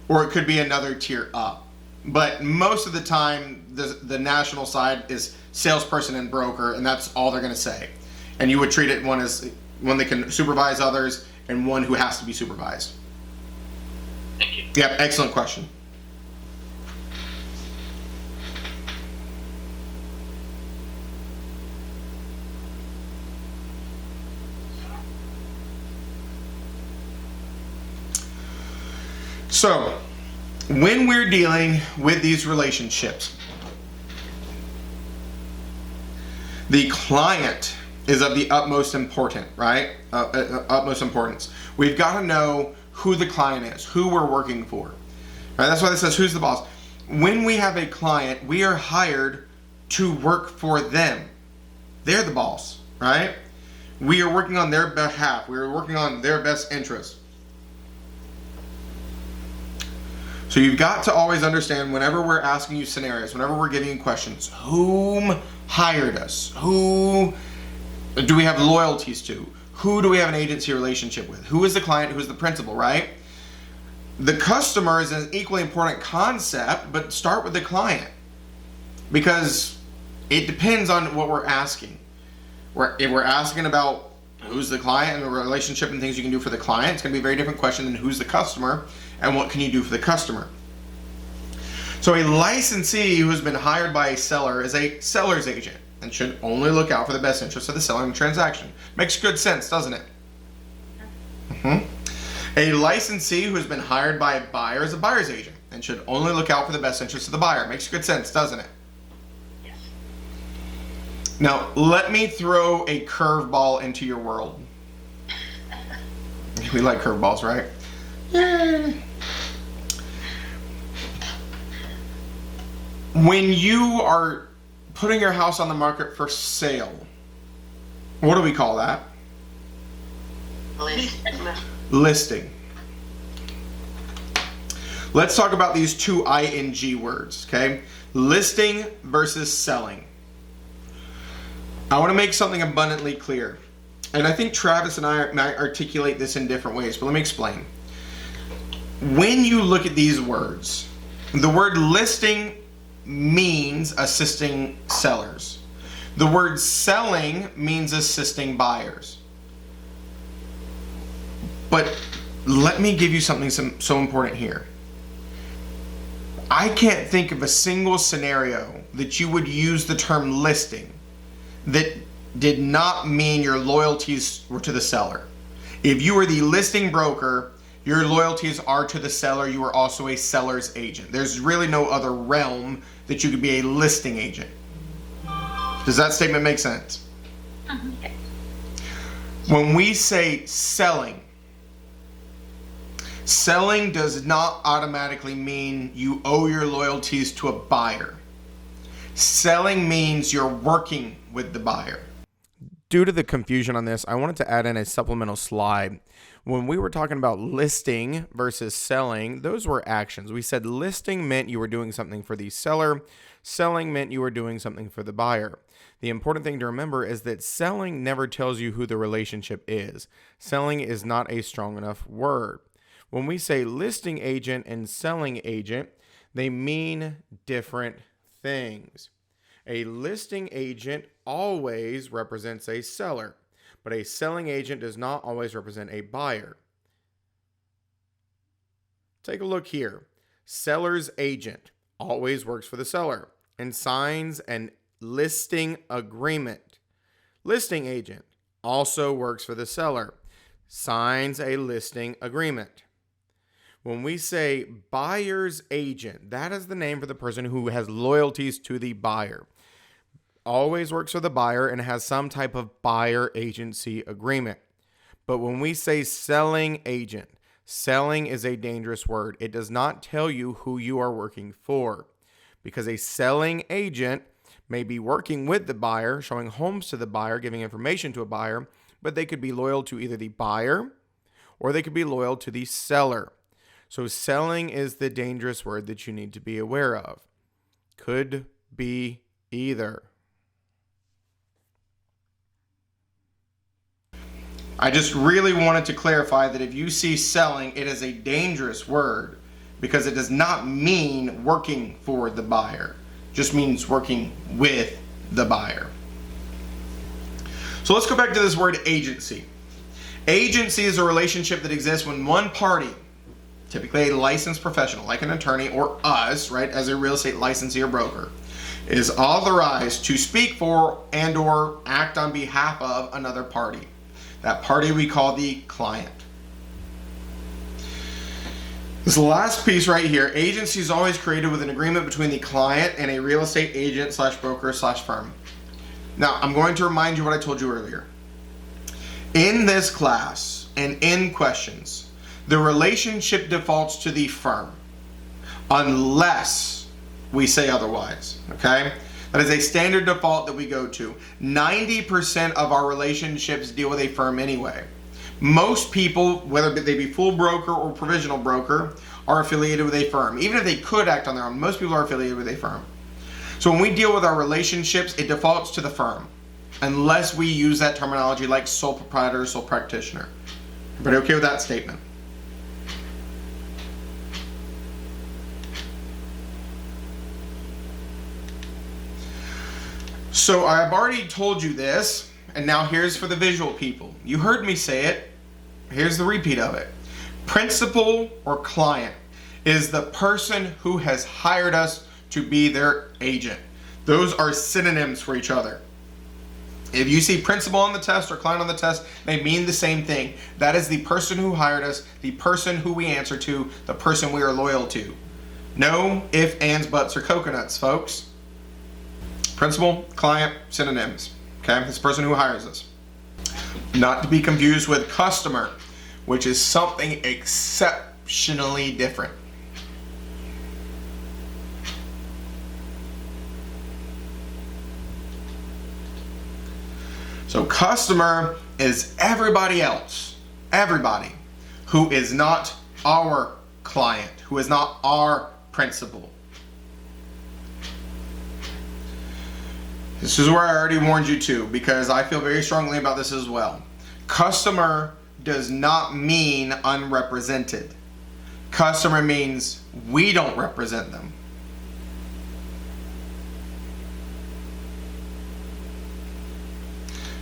or it could be another tier up. But most of the time, the national side is salesperson and broker, and that's all they're going to say. And you would treat it one as one that can supervise others and one who has to be supervised. Thank you. Yeah, excellent question. So, when we're dealing with these relationships, the client is of the utmost importance, right? Utmost importance. We've got to know who the client is, who we're working for. Right? That's why this says, who's the boss? When we have a client, we are hired to work for them. They're the boss, right? We are working on their behalf. We are working on their best interest. So you've got to always understand whenever we're asking you scenarios, whenever we're giving you questions, whom hired us? Who do we have loyalties to? Who do we have an agency relationship with? Who is the client? Who is the principal, right? The customer is an equally important concept, but start with the client because it depends on what we're asking. If we're asking about who's the client and the relationship and things you can do for the client, it's going to be a very different question than who's the customer and what can you do for the customer. So a licensee who has been hired by a seller is a seller's agent and should only look out for the best interest of the seller in the transaction. Makes good sense, doesn't it? A licensee who has been hired by a buyer is a buyer's agent and should only look out for the best interest of the buyer. Makes good sense, doesn't it? Yes. Now, let me throw a curveball into your world. We like curveballs, right? Yay. When you are putting your house on the market for sale, what do we call that? Listing. Let's talk about these two ing words, okay? Listing versus selling. I want to make something abundantly clear. And I think Travis and I might articulate this in different ways, but let me explain. When you look at these words, the word listing means assisting sellers. The word selling means assisting buyers. But let me give you something so important here. I can't think of a single scenario that you would use the term listing that did not mean your loyalties were to the seller. If you were the listing broker, your loyalties are to the seller. You are also a seller's agent. There's really no other realm that you could be a listing agent. Does that statement make sense? When we say selling, selling does not automatically mean you owe your loyalties to a buyer. Selling means you're working with the buyer. Due to the confusion on this, I wanted to add in a supplemental slide. When we were talking about listing versus selling, those were actions. We said listing meant you were doing something for the seller. Selling meant you were doing something for the buyer. The important thing to remember is that selling never tells you who the relationship is. Selling is not a strong enough word. When we say listing agent and selling agent, they mean different things. A listing agent always represents a seller, but a selling agent does not always represent a buyer. Take a look here. Seller's agent always works for the seller and signs an listing agreement. Listing agent also works for the seller, signs a listing agreement. When we say buyer's agent, that is the name for the person who has loyalties to the buyer. Always works for the buyer and has some type of buyer agency agreement. But when we say selling agent, selling is a dangerous word. It does not tell you who you are working for, because a selling agent may be working with the buyer, showing homes to the buyer, giving information to a buyer, but they could be loyal to either the buyer or they could be loyal to the seller. So selling is the dangerous word that you need to be aware of. Could be either. I just really wanted to clarify that if you see selling, it is a dangerous word because it does not mean working for the buyer. It just means working with the buyer. So let's go back to this word agency. Agency is a relationship that exists when one party, typically a licensed professional like an attorney or us, right, as a real estate licensee or broker, is authorized to speak for and or act on behalf of another party. That party we call the client. This last piece right here, agency is always created with an agreement between the client and a real estate agent / broker / firm. Now, I'm going to remind you what I told you earlier. In this class and in questions, the relationship defaults to the firm unless we say otherwise, okay? That is a standard default that we go to. 90% of our relationships deal with a firm anyway. Most people, whether they be full broker or provisional broker, are affiliated with a firm. Even if they could act on their own, most people are affiliated with a firm. So when we deal with our relationships, it defaults to the firm, unless we use that terminology like sole proprietor or sole practitioner. Everybody okay with that statement? So I've already told you this, and now here's for the visual people. You heard me say it. Here's the repeat of it. Principal or client is the person who has hired us to be their agent. Those are synonyms for each other. If you see principal on the test or client on the test, they mean the same thing. That is the person who hired us, the person who we answer to, the person we are loyal to. No ifs, ands, buts, or coconuts, folks. Principal, client, synonyms. Okay, this person who hires us. Not to be confused with customer, which is something exceptionally different. So customer is everybody else, everybody who is not our client, who is not our principal. This is where I already warned you too, because I feel very strongly about this as well. Customer does not mean unrepresented. Customer means we don't represent them.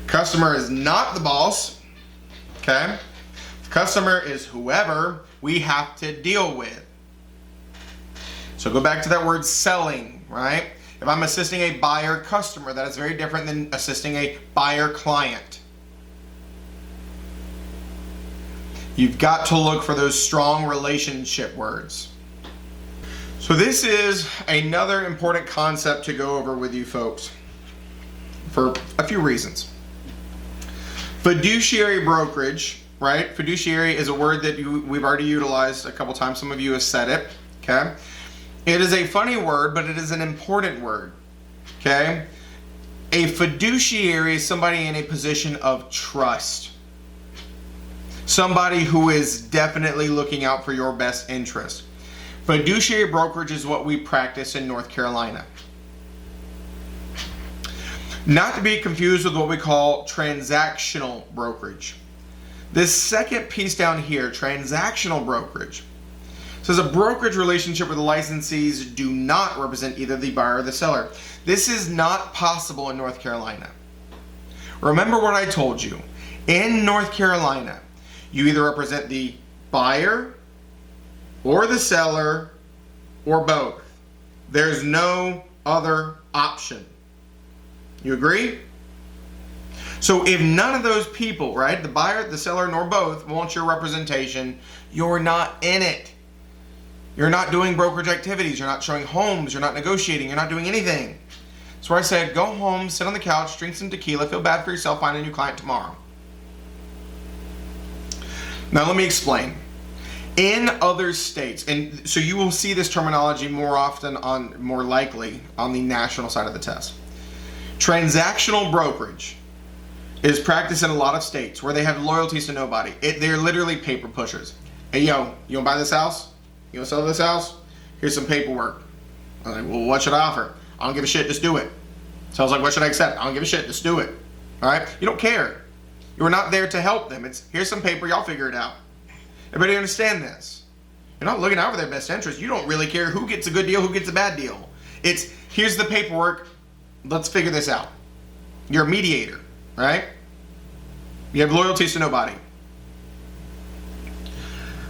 Customer is not the boss, okay? Customer is whoever we have to deal with. So go back to that word selling, right? If I'm assisting a buyer customer, that is very different than assisting a buyer client. You've got to look for those strong relationship words. So this is another important concept to go over with you folks for a few reasons. Fiduciary brokerage, right? Fiduciary is a word that we've already utilized a couple times. Some of you have said it, okay? It is a funny word, but it is an important word, okay? A fiduciary is somebody in a position of trust. Somebody who is definitely looking out for your best interest. Fiduciary brokerage is what we practice in North Carolina. Not to be confused with what we call transactional brokerage. This second piece down here, transactional brokerage, says a brokerage relationship where the licensees do not represent either the buyer or the seller. This is not possible in North Carolina. Remember what I told you. In North Carolina, you either represent the buyer or the seller or both. There's no other option. You agree? So if none of those people, right, the buyer, the seller, nor both, want your representation, you're not in it. You're not doing brokerage activities. You're not showing homes. You're not negotiating. You're not doing anything. That's where I said, go home, sit on the couch, drink some tequila, feel bad for yourself, find a new client tomorrow. Now let me explain. In other states, and so you will see this terminology more often more likely on the national side of the test. Transactional brokerage is practiced in a lot of states where they have loyalties to nobody. They're literally paper pushers. Hey, yo, you want to buy this house? You want to sell this house? Here's some paperwork. I'm like, well, what should I offer? I don't give a shit, just do it. So I was like, what should I accept? I don't give a shit, just do it. All right? You don't care. You're not there to help them. It's, here's some paper, y'all figure it out. Everybody understand this? You're not looking out for their best interest. You don't really care who gets a good deal, who gets a bad deal. It's, here's the paperwork. Let's figure this out. You're a mediator, right? You have loyalties to nobody.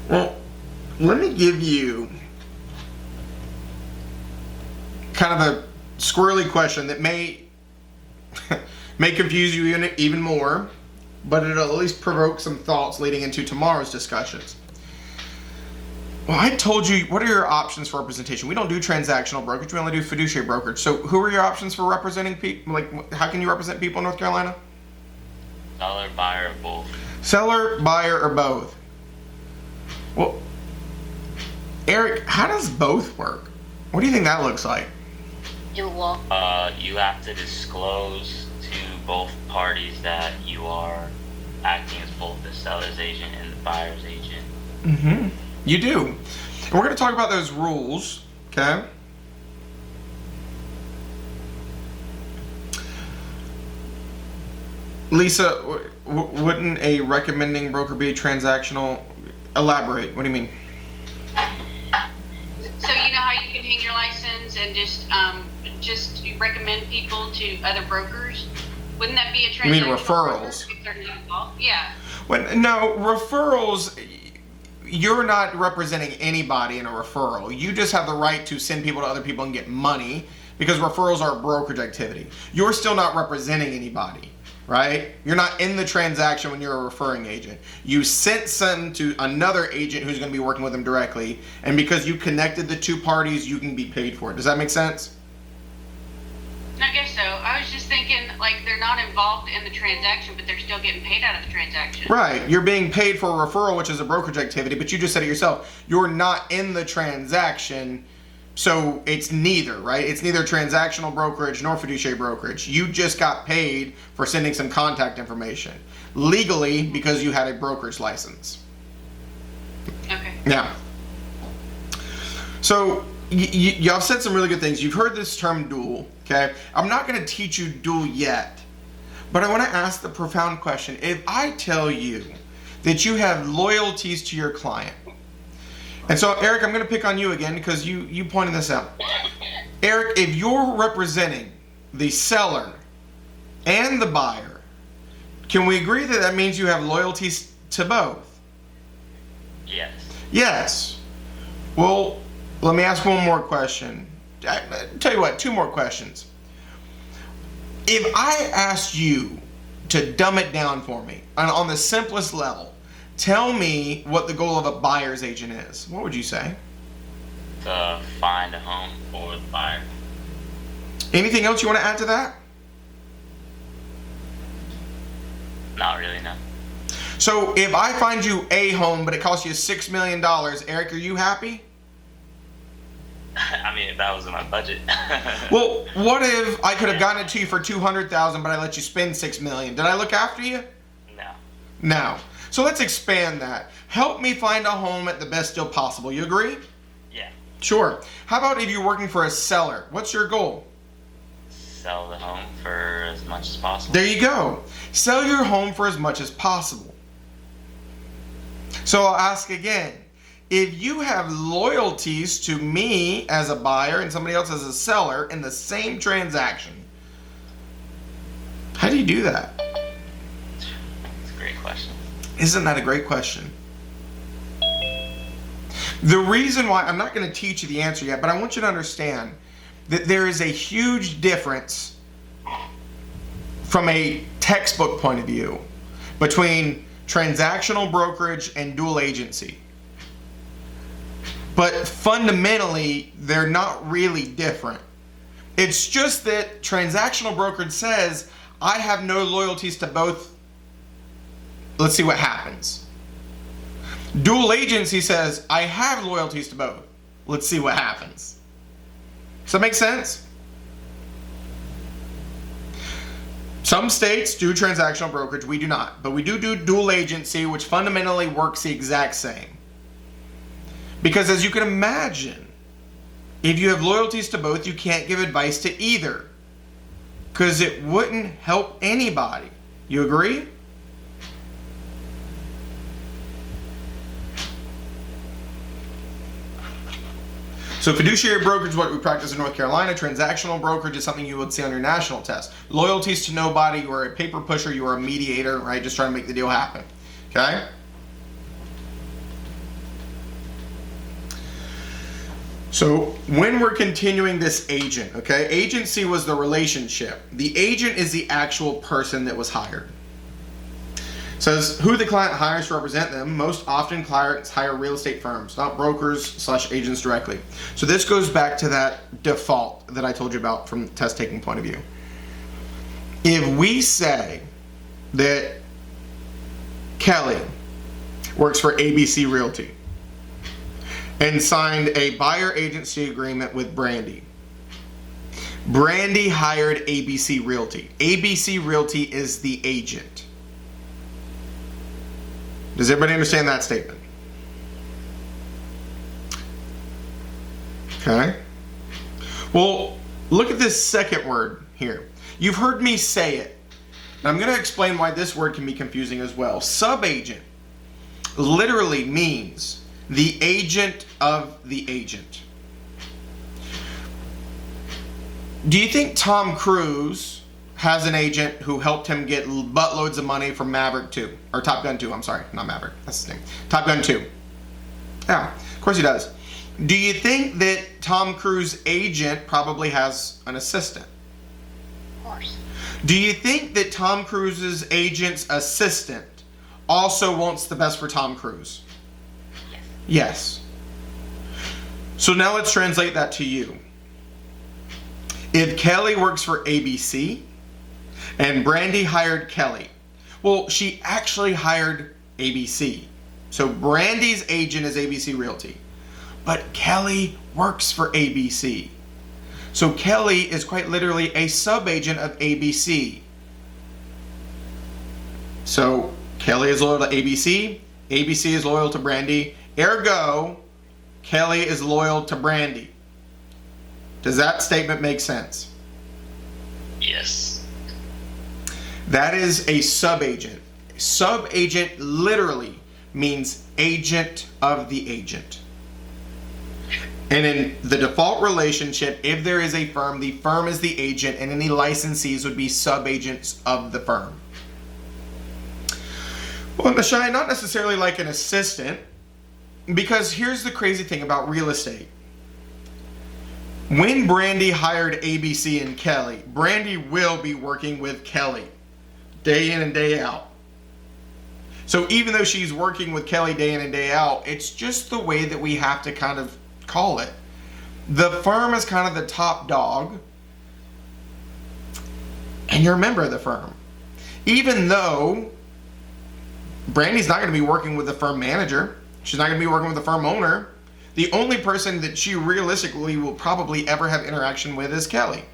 Well, let me give you kind of a squirrely question that may confuse you even more, but it'll at least provoke some thoughts leading into tomorrow's discussions. Well, I told you, what are your options for representation? We don't do transactional brokerage, we only do fiduciary brokerage. So who are your options for representing people? Like, how can you represent people in North Carolina? Seller, buyer, or both. Seller, buyer, or both. Well, Eric, how does both work? What do you think that looks like? You have to disclose to both parties that you are acting as both the seller's agent and the buyer's agent. Mm-hmm. You do. And we're going to talk about those rules, okay? Lisa, wouldn't a recommending broker be transactional? Elaborate. What do you mean? So you know how you can hang your license and just recommend people to other brokers? Wouldn't that be a transactional? You mean referrals? If they're not involved? Yeah. Well, no, referrals, you're not representing anybody in a referral. You just have the right to send people to other people and get money because referrals are a brokerage activity. You're still not representing anybody. right? You're not in the transaction when you're a referring agent. You sent some to another agent who's going to be working with them directly, and because you connected the two parties, you can be paid for it. Does that make sense? I guess so. I was just thinking, like, they're not involved in the transaction, but they're still getting paid out of the transaction. Right. You're being paid for a referral, which is a brokerage activity, but you just said it yourself. You're not in the transaction, so it's neither, right? It's neither transactional brokerage nor fiduciary brokerage. You just got paid for sending some contact information. Legally, because you had a brokerage license. Okay. Now, so y'all said some really good things. You've heard this term dual, okay? I'm not going to teach you dual yet, but I want to ask the profound question. If I tell you that you have loyalties to your client, and so Eric, I'm going to pick on you again because you pointed this out. Eric, if you're representing the seller and the buyer, can we agree that that means you have loyalties to both? Yes. Yes. Well, let me ask one more question. Tell you what, two more questions. If I asked you to dumb it down for me on the simplest level, tell me what the goal of a buyer's agent is, what would you say? To find a home for the buyer. Anything else you want to add to that? Not really, no. So if I find you a home, but it costs you $6 million, Eric, are you happy? I mean, if that was in my budget. Well, what if I could have gotten it to you for $200,000, but I let you spend $6 million? Did I look after you? No. No. So let's expand that. Help me find a home at the best deal possible. You agree? Yeah. Sure. How about if you're working for a seller? What's your goal? Sell the home for as much as possible. There you go. Sell your home for as much as possible. So I'll ask again. If you have loyalties to me as a buyer and somebody else as a seller in the same transaction, how do you do that? That's a great question. Isn't that a great question? The reason why, I'm not going to teach you the answer yet, but I want you to understand that there is a huge difference from a textbook point of view between transactional brokerage and dual agency. But fundamentally, they're not really different. It's just that transactional brokerage says, I have no loyalties to both. Let's see what happens. Dual agency says, I have loyalties to both. Let's see what happens. Does that make sense? Some states do transactional brokerage, we do not. But we do dual agency, which fundamentally works the exact same. Because as you can imagine, if you have loyalties to both, you can't give advice to either. Because it wouldn't help anybody. You agree? So fiduciary brokerage is what we practice in North Carolina. Transactional brokerage is something you would see on your national test. Loyalties to nobody, you are a paper pusher, you are a mediator, right? Just trying to make the deal happen. Okay? So when we're continuing this agent, okay, agency was the relationship. The agent is the actual person that was hired. Says who the client hires to represent them. Most often clients hire real estate firms, not brokers / agents directly. So this goes back to that default that I told you about from the test taking point of view. If we say that Kelly works for ABC Realty and signed a buyer agency agreement with Brandy. Brandy hired ABC Realty. ABC Realty is the agent. Does everybody understand that statement? Okay. Well, look at this second word here. You've heard me say it. And I'm going to explain why this word can be confusing as well. Subagent literally means the agent of the agent. Do you think Tom Cruise has an agent who helped him get buttloads of money from Maverick 2? Or Top Gun 2, I'm sorry, not Maverick, that's his name. Top Gun 2. Yeah, of course he does. Do you think that Tom Cruise's agent probably has an assistant? Of course. Do you think that Tom Cruise's agent's assistant also wants the best for Tom Cruise? Yes. So now let's translate that to you. If Kelly works for ABC and Brandy hired Kelly, well, she actually hired ABC. So Brandy's agent is ABC Realty, but Kelly works for ABC. So Kelly is quite literally a sub-agent of ABC. So Kelly is loyal to ABC, ABC is loyal to Brandy, ergo, Kelly is loyal to Brandy. Does that statement make sense? Yes. That is a sub-agent. Sub-agent literally means agent of the agent. And in the default relationship, if there is a firm, the firm is the agent and any licensees would be sub-agents of the firm. Well, Nashai, not necessarily like an assistant, because here's the crazy thing about real estate. When Brandy hired ABC and Kelly, Brandy will be working with Kelly day in and day out. So even though she's working with Kelly day in and day out, it's just the way that we have to kind of call it. The firm is kind of the top dog, and you're a member of the firm. Even though Brandy's not going to be working with the firm manager, she's not going to be working with the firm owner. The only person that she realistically will probably ever have interaction with is Kelly.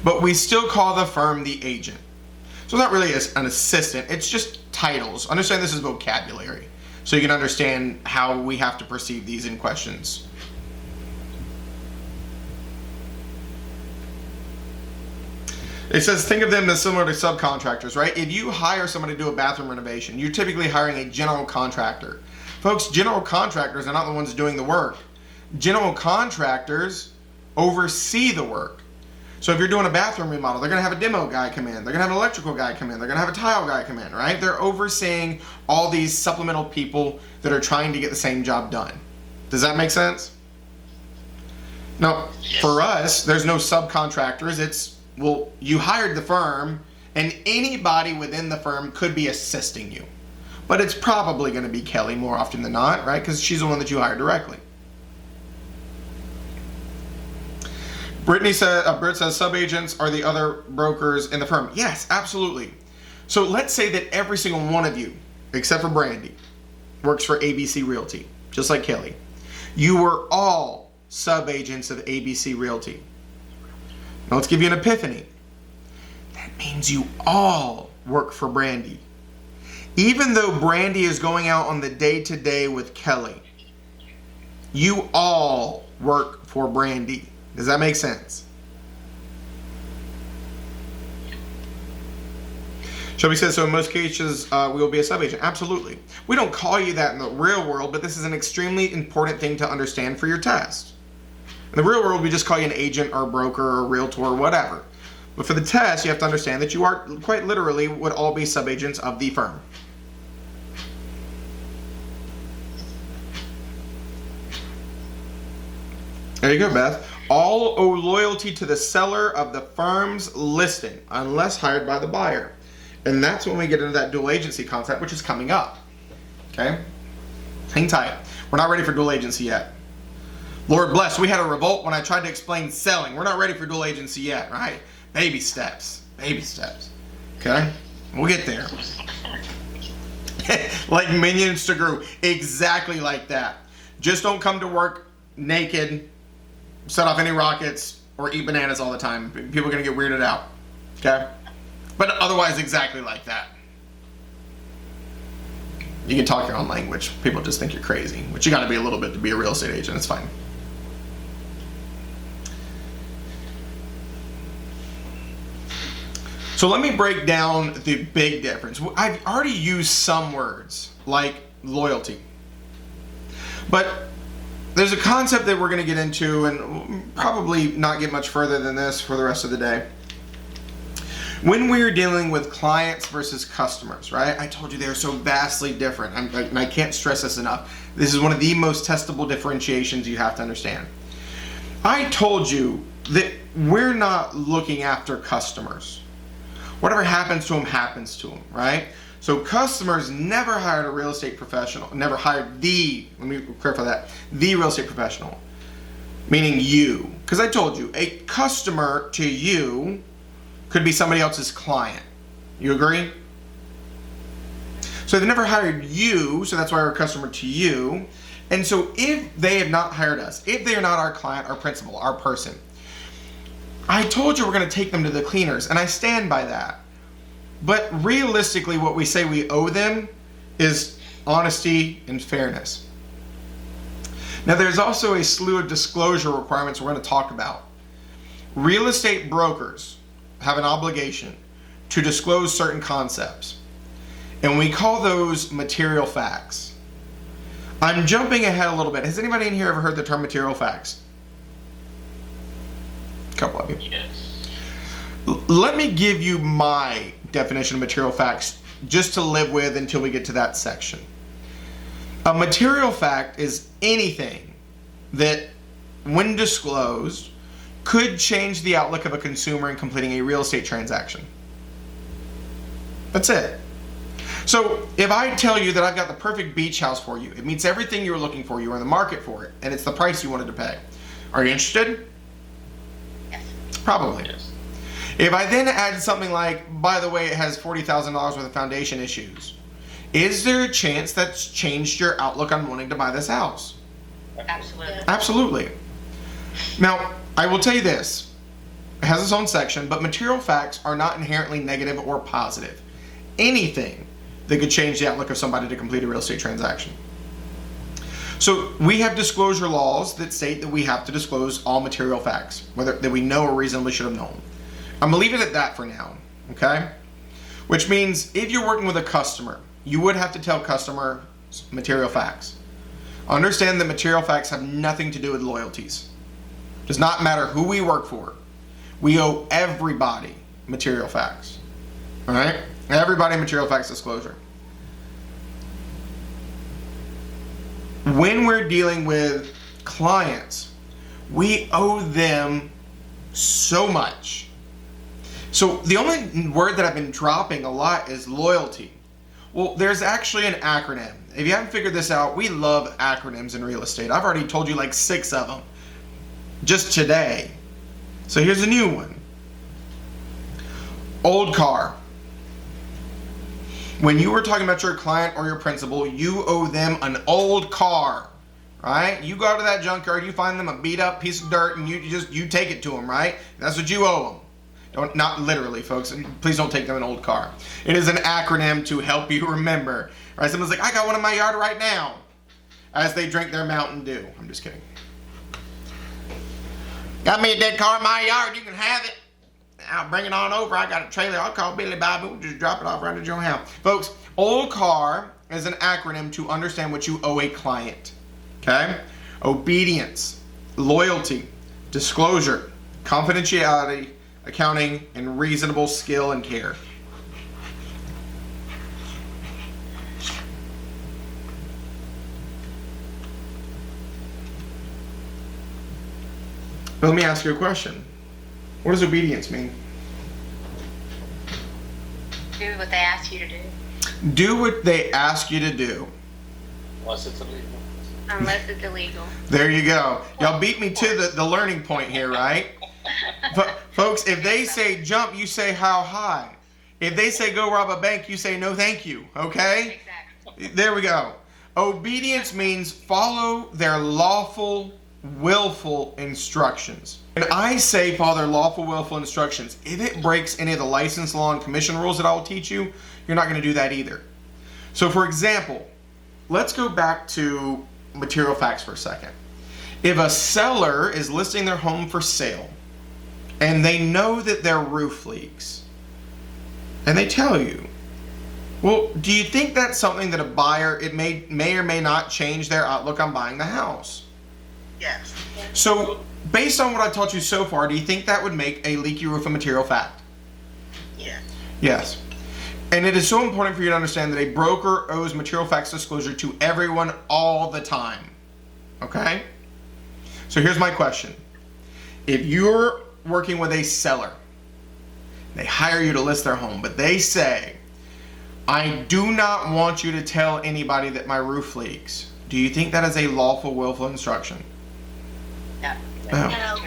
But we still call the firm the agent. So it's not really an assistant, it's just titles. Understand this is vocabulary, so you can understand how we have to perceive these in questions. It says, think of them as similar to subcontractors, right? If you hire someone to do a bathroom renovation, you're typically hiring a general contractor. Folks, general contractors are not the ones doing the work. General contractors oversee the work. So if you're doing a bathroom remodel, they're going to have a demo guy come in. They're going to have an electrical guy come in. They're going to have a tile guy come in, right? They're overseeing all these supplemental people that are trying to get the same job done. Does that make sense? Now, for us, there's no subcontractors. It's, well, you hired the firm, and anybody within the firm could be assisting you. But it's probably going to be Kelly more often than not, right? Because she's the one that you hired directly. Britt says sub-agents are the other brokers in the firm. Yes, absolutely. So let's say that every single one of you, except for Brandy, works for ABC Realty, just like Kelly. You were all sub-agents of ABC Realty. Now let's give you an epiphany. That means you all work for Brandy. Even though Brandy is going out on the day-to-day with Kelly, you all work for Brandy. Does that make sense? Shelby says, so in most cases, we will be a sub-agent. Absolutely. We don't call you that in the real world, but this is an extremely important thing to understand for your test. In the real world, we just call you an agent or a broker or a realtor or whatever. But for the test, you have to understand that you are quite literally would all be sub-agents of the firm. There you go, Beth. All owe loyalty to the seller of the firm's listing, unless hired by the buyer. And that's when we get into that dual agency concept, which is coming up. Okay? Hang tight. We're not ready for dual agency yet. Lord bless, we had a revolt when I tried to explain selling. We're not ready for dual agency yet, right? Baby steps. Baby steps. Okay? We'll get there. Like Minions to Gru. Exactly like that. Just don't come to work naked, set off any rockets, or eat bananas all the time. People are going to get weirded out. Okay? But otherwise, exactly like that. You can talk your own language. People just think you're crazy. But you got to be a little bit to be a real estate agent. It's fine. So let me break down the big difference. I've already used some words, like loyalty. But there's a concept that we're going to get into, and probably not get much further than this for the rest of the day. When we're dealing with clients versus customers, right? I told you they're so vastly different, and I can't stress this enough. This is one of the most testable differentiations you have to understand. I told you that we're not looking after customers. Whatever happens to them, right? So customers never hired a real estate professional, never hired let me clarify that, the real estate professional, meaning you. Because I told you, a customer to you could be somebody else's client. You agree? So they never hired you, so that's why we're a customer to you. And so if they have not hired us, if they are not our client, our principal, our person, I told you we're going to take them to the cleaners, and I stand by that. But realistically, what we say we owe them is honesty and fairness. Now, there's also a slew of disclosure requirements we're going to talk about. Real estate brokers have an obligation to disclose certain concepts, and we call those material facts. I'm jumping ahead a little bit. Has anybody in here ever heard the term material facts? A couple of you. Yes. Let me give you my definition of material facts just to live with until we get to that section. A material fact is anything that, when disclosed, could change the outlook of a consumer in completing a real estate transaction. That's it. So if I tell you that I've got the perfect beach house for you, it meets everything you were looking for, you were in the market for it, and it's the price you wanted to pay, are you interested? Yes. Probably. Yes. If I then add something like, by the way, it has $40,000 worth of foundation issues, is there a chance that's changed your outlook on wanting to buy this house? Absolutely. Absolutely. Now, I will tell you this. It has its own section, but material facts are not inherently negative or positive. Anything that could change the outlook of somebody to complete a real estate transaction. So we have disclosure laws that state that we have to disclose all material facts, whether that we know or reasonably should have known. I'm going to leave it at that for now, okay? Which means if you're working with a customer, you would have to tell customers material facts. Understand that material facts have nothing to do with loyalties. Does not matter who we work for. We owe everybody material facts, all right? Everybody material facts disclosure. When we're dealing with clients, we owe them so much. So the only word that I've been dropping a lot is loyalty. Well, there's actually an acronym. If you haven't figured this out, we love acronyms in real estate. I've already told you like 6 of them just today. So here's a new one. Old car. When you were talking about your client or your principal, you owe them an old car, right? You go to that junkyard, you find them a beat up piece of dirt, and you take it to them, right? That's what you owe them. Not literally, folks. Please don't take them an old car. It is an acronym to help you remember. Right? Someone's like, I got one in my yard right now, as they drink their Mountain Dew. I'm just kidding. Got me a dead car in my yard. You can have it. I'll bring it on over. I got a trailer. I'll call Billy Bobby. We'll just drop it off right at your house. Folks, old car is an acronym to understand what you owe a client. Okay? Obedience, loyalty, disclosure, confidentiality, accounting, and reasonable skill and care. But let me ask you a question. What does obedience mean? Do what they ask you to do. Do what they ask you to do. Unless it's illegal. Unless it's illegal. There you go. Y'all beat me to the learning point here, right? Folks, if they say jump, you say how high. If they say go rob a bank, you say no thank you, okay? Exactly. There we go. Obedience means follow their lawful, willful instructions. And I say follow their lawful, willful instructions. If it breaks any of the license law and commission rules that I will teach you, you're not going to do that either. So for example, let's go back to material facts for a second. If a seller is listing their home for sale and they know that their roof leaks and they tell you, well, do you think that's something that a buyer, it may or may not change their outlook on buying the house? Yes. So based on what I taught you so far, do you think that would make a leaky roof a material fact? Yeah. Yes. And it is so important for you to understand that a broker owes material facts disclosure to everyone all the time. Okay? So here's my question. If you're working with a seller. They hire you to list their home, but they say, I do not want you to tell anybody that my roof leaks. Do you think that is a lawful, willful instruction? No. No.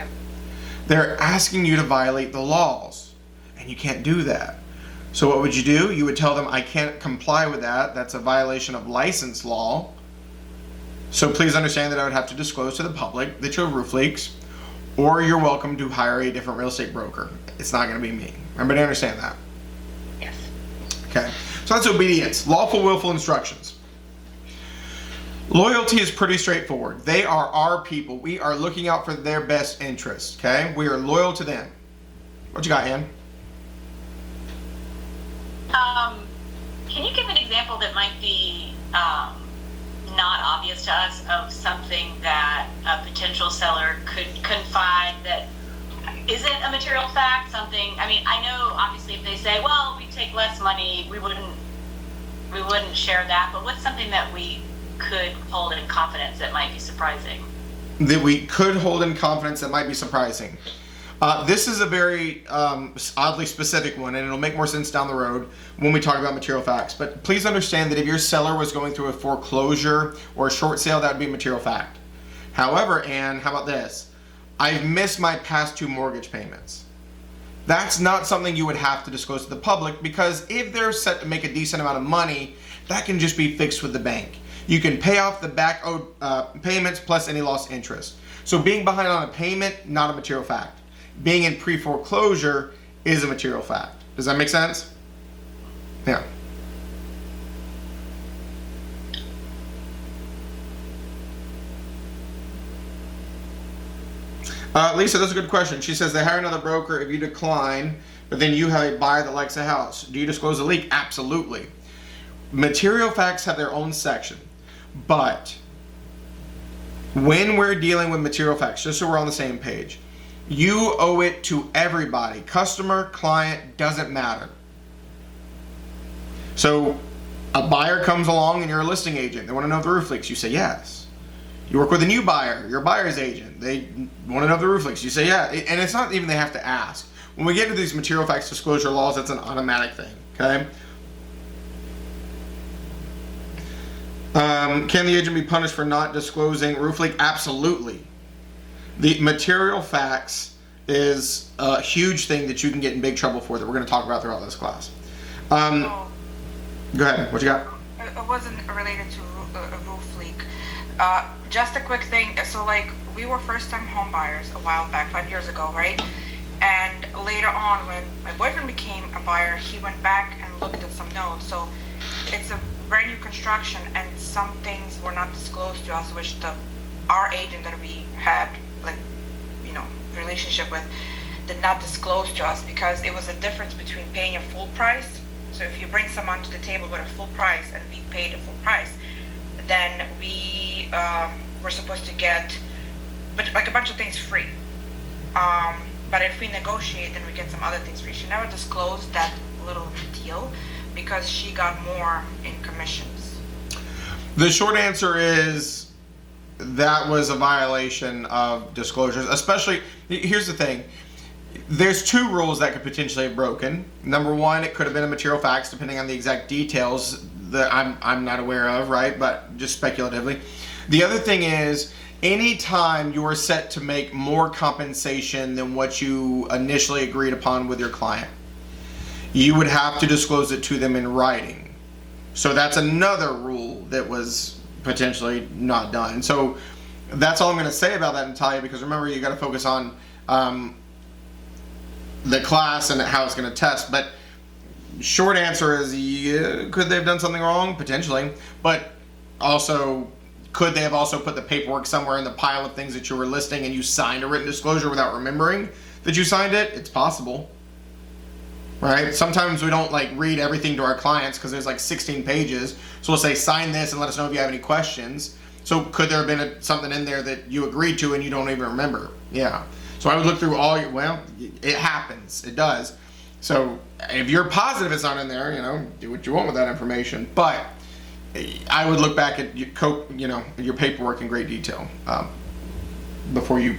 They're asking you to violate the laws, and you can't do that. So what would you do? You would tell them, I can't comply with that. That's a violation of license law. So please understand that I would have to disclose to the public that your roof leaks, or you're welcome to hire a different real estate broker. It's not going to be me. Everybody understand that? Yes. Okay. So that's obedience. Lawful, willful instructions. Loyalty is pretty straightforward. They are our people. We are looking out for their best interest. Okay? We are loyal to them. What you got, Ann? Can you give an example that might be not obvious to us of something that a potential seller could confide that isn't a material fact? Something, I mean, I know obviously if they say, well, we take less money, we wouldn't share that, but what's something that we could hold in confidence that might be surprising? That we could hold in confidence that might be surprising. This is a very oddly specific one, and it'll make more sense down the road when we talk about material facts. But please understand that if your seller was going through a foreclosure or a short sale, that would be a material fact. However, Ann, how about this? I've missed my past 2 mortgage payments. That's not something you would have to disclose to the public, because if they're set to make a decent amount of money, that can just be fixed with the bank. You can pay off the back owed payments plus any lost interest. So being behind on a payment, not a material fact. Being in pre-foreclosure is a material fact. Does that make sense? Yeah. Lisa, that's a good question. She says they hire another broker if you decline, but then you have a buyer that likes the house. Do you disclose a leak? Absolutely. Material facts have their own section, but when we're dealing with material facts, just so we're on the same page, you owe it to everybody. Customer, client, doesn't matter. So a buyer comes along and you're a listing agent. They want to know if the roof leaks. You say yes. You work with a new buyer. You're a buyer's agent. They want to know if the roof leaks. You say yeah. And it's not even they have to ask. When we get into these material facts disclosure laws, that's an automatic thing. Okay? Can the agent be punished for not disclosing roof leak? Absolutely. The material facts is a huge thing that you can get in big trouble for that we're going to talk about throughout this class. Go ahead. What you got? It wasn't related to a roof leak. Just a quick thing. So, like, we were first-time home buyers a while back, 5 years ago, right? And later on, when my boyfriend became a buyer, he went back and looked at some notes. So it's a brand new construction, and some things were not disclosed to us, which our agent that we had, like, relationship with, did not disclose to us, because it was a difference between paying a full price. So if you bring someone to the table with a full price and we paid a full price, then we were supposed to get like a bunch of things free. But if we negotiate, then we get some other things free. She never disclosed that little deal because she got more in commissions. The short answer is that was a violation of disclosures. Especially, here's the thing. There's 2 rules that could potentially have broken. Number 1, it could have been a material facts, depending on the exact details that I'm not aware of, right? But just speculatively. The other thing is, anytime you are set to make more compensation than what you initially agreed upon with your client, you would have to disclose it to them in writing. So that's another rule that was potentially not done. So that's all I'm going to say about that, Natalia, because remember, you got to focus on the class and how it's going to test. But short answer is, yeah, could they have done something wrong? Potentially. But also, could they have also put the paperwork somewhere in the pile of things that you were listing and you signed a written disclosure without remembering that you signed it? It's possible. Right? Sometimes we don't read everything to our clients because there's 16 pages. So we'll say, sign this and let us know if you have any questions. So could there have been something in there that you agreed to and you don't even remember? Yeah. So I would look through all it happens. It does. So if you're positive it's not in there, do what you want with that information. But I would look back at your paperwork in great detail before you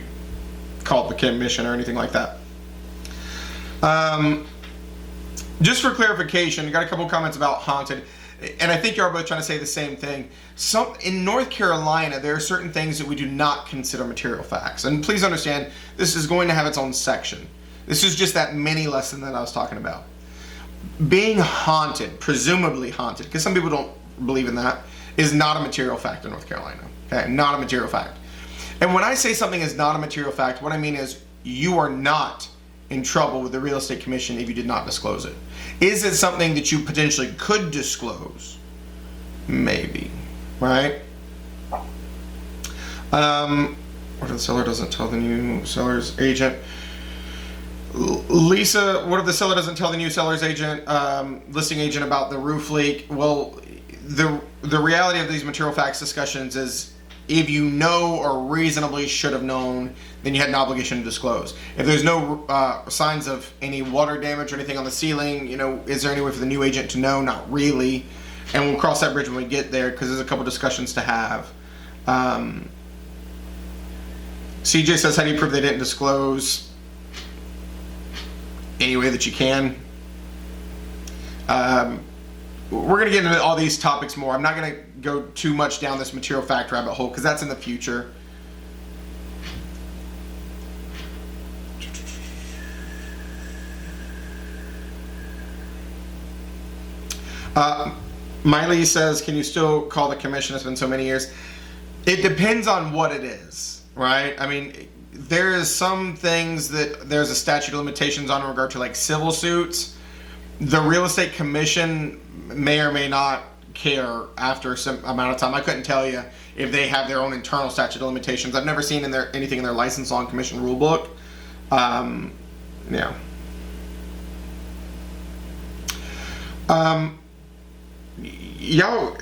call it the commission or anything like that. Just for clarification, I got a couple comments about haunted, and I think you are both trying to say the same thing. In North Carolina, there are certain things that we do not consider material facts. And please understand, this is going to have its own section. This is just that mini lesson that I was talking about. Being haunted, presumably haunted, because some people don't believe in that, is not a material fact in North Carolina. Okay, not a material fact. And when I say something is not a material fact, what I mean is you are not in trouble with the Real Estate Commission if you did not disclose it. Is it something that you potentially could disclose? Maybe, right? What if the seller doesn't tell the new seller's agent? Lisa, what if the seller doesn't tell the new seller's agent, listing agent about the roof leak? Well, the reality of these material facts discussions is if you know or reasonably should have known, then you had an obligation to disclose. If there's no signs of any water damage or anything on the ceiling, is there any way for the new agent to know? Not really. And we'll cross that bridge when we get there because there's a couple discussions to have. CJ says, how do you prove they didn't disclose? Any way that you can. We're going to get into all these topics more. I'm not going to go too much down this material fact rabbit hole because that's in the future. Miley says, can you still call the commission? It's been so many years. It depends on what it is, right? I mean, there is some things that there's a statute of limitations on in regard to like civil suits. The Real Estate Commission may or may not care after some amount of time. I couldn't tell you if they have their own internal statute of limitations. I've never seen anything in their license law and commission rule book. Yeah. Y'all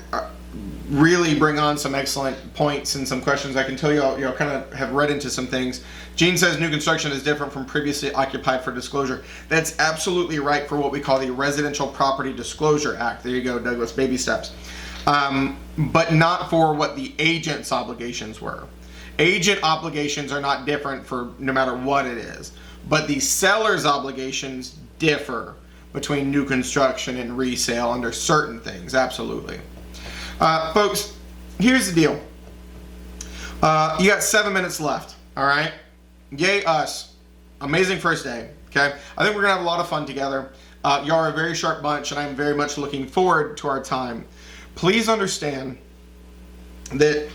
really bring on some excellent points and some questions. I can tell y'all kind of have read into some things. Gene says new construction is different from previously occupied for disclosure. That's absolutely right for what we call the Residential Property Disclosure Act. There you go, Douglas, baby steps. But not for what the agent's obligations were. Agent obligations are not different for no matter what it is, but the seller's obligations differ between new construction and resale under certain things, absolutely. Folks, here's the deal. You got 7 minutes left, all right? Yay us. Amazing first day, okay? I think we're going to have a lot of fun together. Y'all are a very sharp bunch, and I'm very much looking forward to our time. Please understand that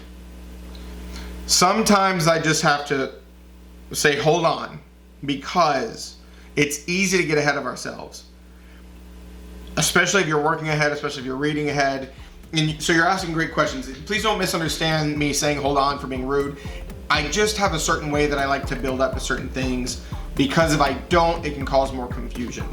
sometimes I just have to say, hold on, because it's easy to get ahead of ourselves. Especially if you're working ahead, especially if you're reading ahead. And so you're asking great questions. Please don't misunderstand me saying hold on for being rude. I just have a certain way that I like to build up to certain things because if I don't, it can cause more confusion.